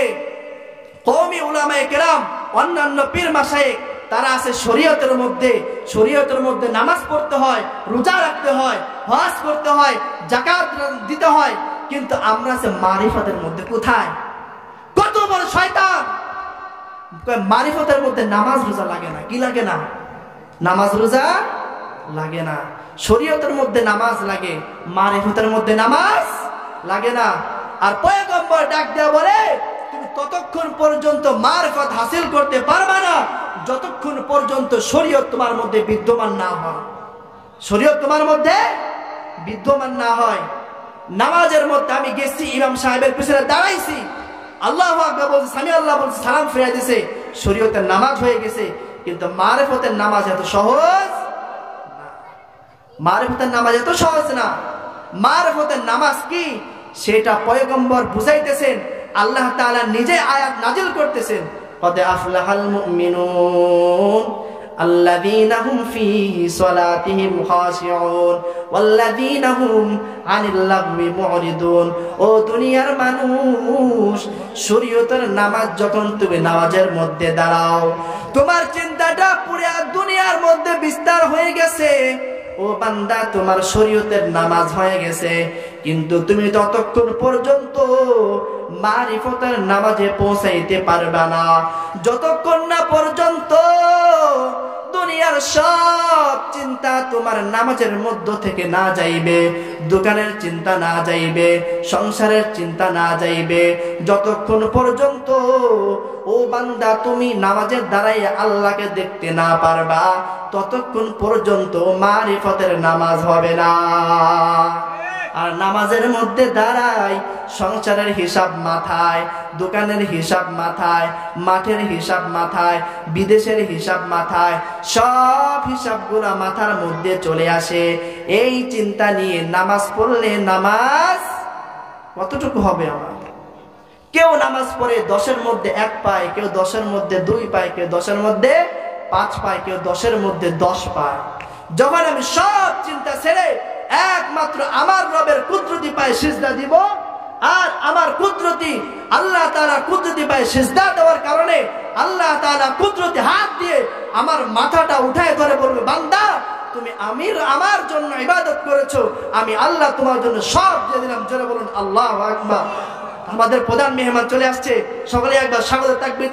কওমি উলামায়ে কেরাম, অন্যান্য পীর মাশায়েখ, তারা আছে শরীয়তের মধ্যে। শরীয়তের মধ্যে নামাজ পড়তে হয়, রোজা রাখতে হয়, হজ করতে হয়, যাকাত দিতে হয়। কিন্তু আমরা আছে মারিফতের মধ্যে। কোথায়? কত বড় শয়তান! মারিফতের মধ্যে নামাজ রোজা লাগে না। কি লাগে না? নামাজ রোজা লাগে না। শরীয়তের মধ্যে নামাজ লাগে, মারিফতের মধ্যে নামাজ লাগে না। আর পয়গম্বর ডাক দেয়া বলে, তুমি ততক্ষণ পর্যন্ত মারিফত হাসিল করতে পারবে না যতক্ষণ পর্যন্ত শরীয়ত তোমার মধ্যে বিদ্যমান না হয়। শরীয়ত তোমার মধ্যে বিদ্যমান না হয়। নামাজের মধ্যে আমি গেছি, ইমাম সাহেবের পিছনে দাঁড়াইছি, আল্লাহু আকবার বলছে, সামি আল্লাহ বলছে, সালাম ফিরাই দিয়েছে, শরীয়তের নামাজ হয়ে গেছে। কিন্তু মারিফতের নামাজ এত সহজ না। মারিফতের নামাজ এত সহজ না। মারিফতের নামাজ কি সেটা পয়গম্বর বুঝাইতেছেন, আল্লাহ তাআলা নিজে আয়াত নাজিল করতেছেন। কদ আফলাহাল মুমিনুন আল্লাযীনা হুম ফী সালাতিহিম খাশিউন ওয়াল্লাযীনা হুম আনিল লাগবি মুরিদুন। ও দুনিয়ার মানুষ, শরীয়তের নামাজ যখন তুমি নামাজের মধ্যে দাঁড়াও, তোমার চিন্তাটা পুরো দুনিয়ার মধ্যে বিস্তার হয়ে গেছে। ও বান্দা, তোমার শরীয়তের নামাজ হয়ে গেছে, কিন্তু তুমি ততক্ষণ পর্যন্ত মারিফতের নামাজে পৌঁছাইতে পারবে না যতক্ষণ না পর্যন্ত দুনিয়ার সব চিন্তা তোমার নামাজের মধ্য থেকে না যাইবে, দোকানের চিন্তা না যাইবে, সংসারের চিন্তা না যাইবে, যতক্ষণ পর্যন্ত ও বান্দা তুমি নামাজের দ্বারাই আল্লাহকে দেখতে না পারবা ততক্ষণ পর্যন্ত মারিফতের নামাজ হবে না। আর নামাজের মধ্যে দাঁড়াই সংসারের হিসাব মাথায়, দোকানের হিসাব মাথায়, মাঠের হিসাব মাথায়, বিদেশের হিসাব মাথায়, সব হিসাবগুলা মাথার মধ্যে চলে আসে। এই চিন্তা নিয়ে নামাজ পড়লে নামাজ কতটুকু হবে আমার? কেউ নামাজ পড়ে 10-এর মধ্যে 1 পায়, কেউ 10-এর মধ্যে 2 পায়, কেউ 10-এর মধ্যে 5 পায়, কেউ 10-এর মধ্যে 10 পায়। যখন আমি সব চিন্তা ছেড়ে একমাত্র আমার রবের কুদরতি পায়ে সিজদা দিব, আর আমার কুদরতি আল্লাহ তাআলা কুদরতি পায়ে সিজদা দেওয়ার কারণে আল্লাহ তাআলা কুদরতি হাত দিয়ে আমার মাথাটা উঠায় ধরে বলবে, বান্দা তুমি আমার জন্য ইবাদত করেছো, আমি আল্লাহ তোমার জন্য সব দিয়ে দিলাম। জোরে বলুন আল্লাহু আকবার। আমাদের প্রধান মেহমান চলে আসছে, সকলে একবার স্বাগত তাকবীর।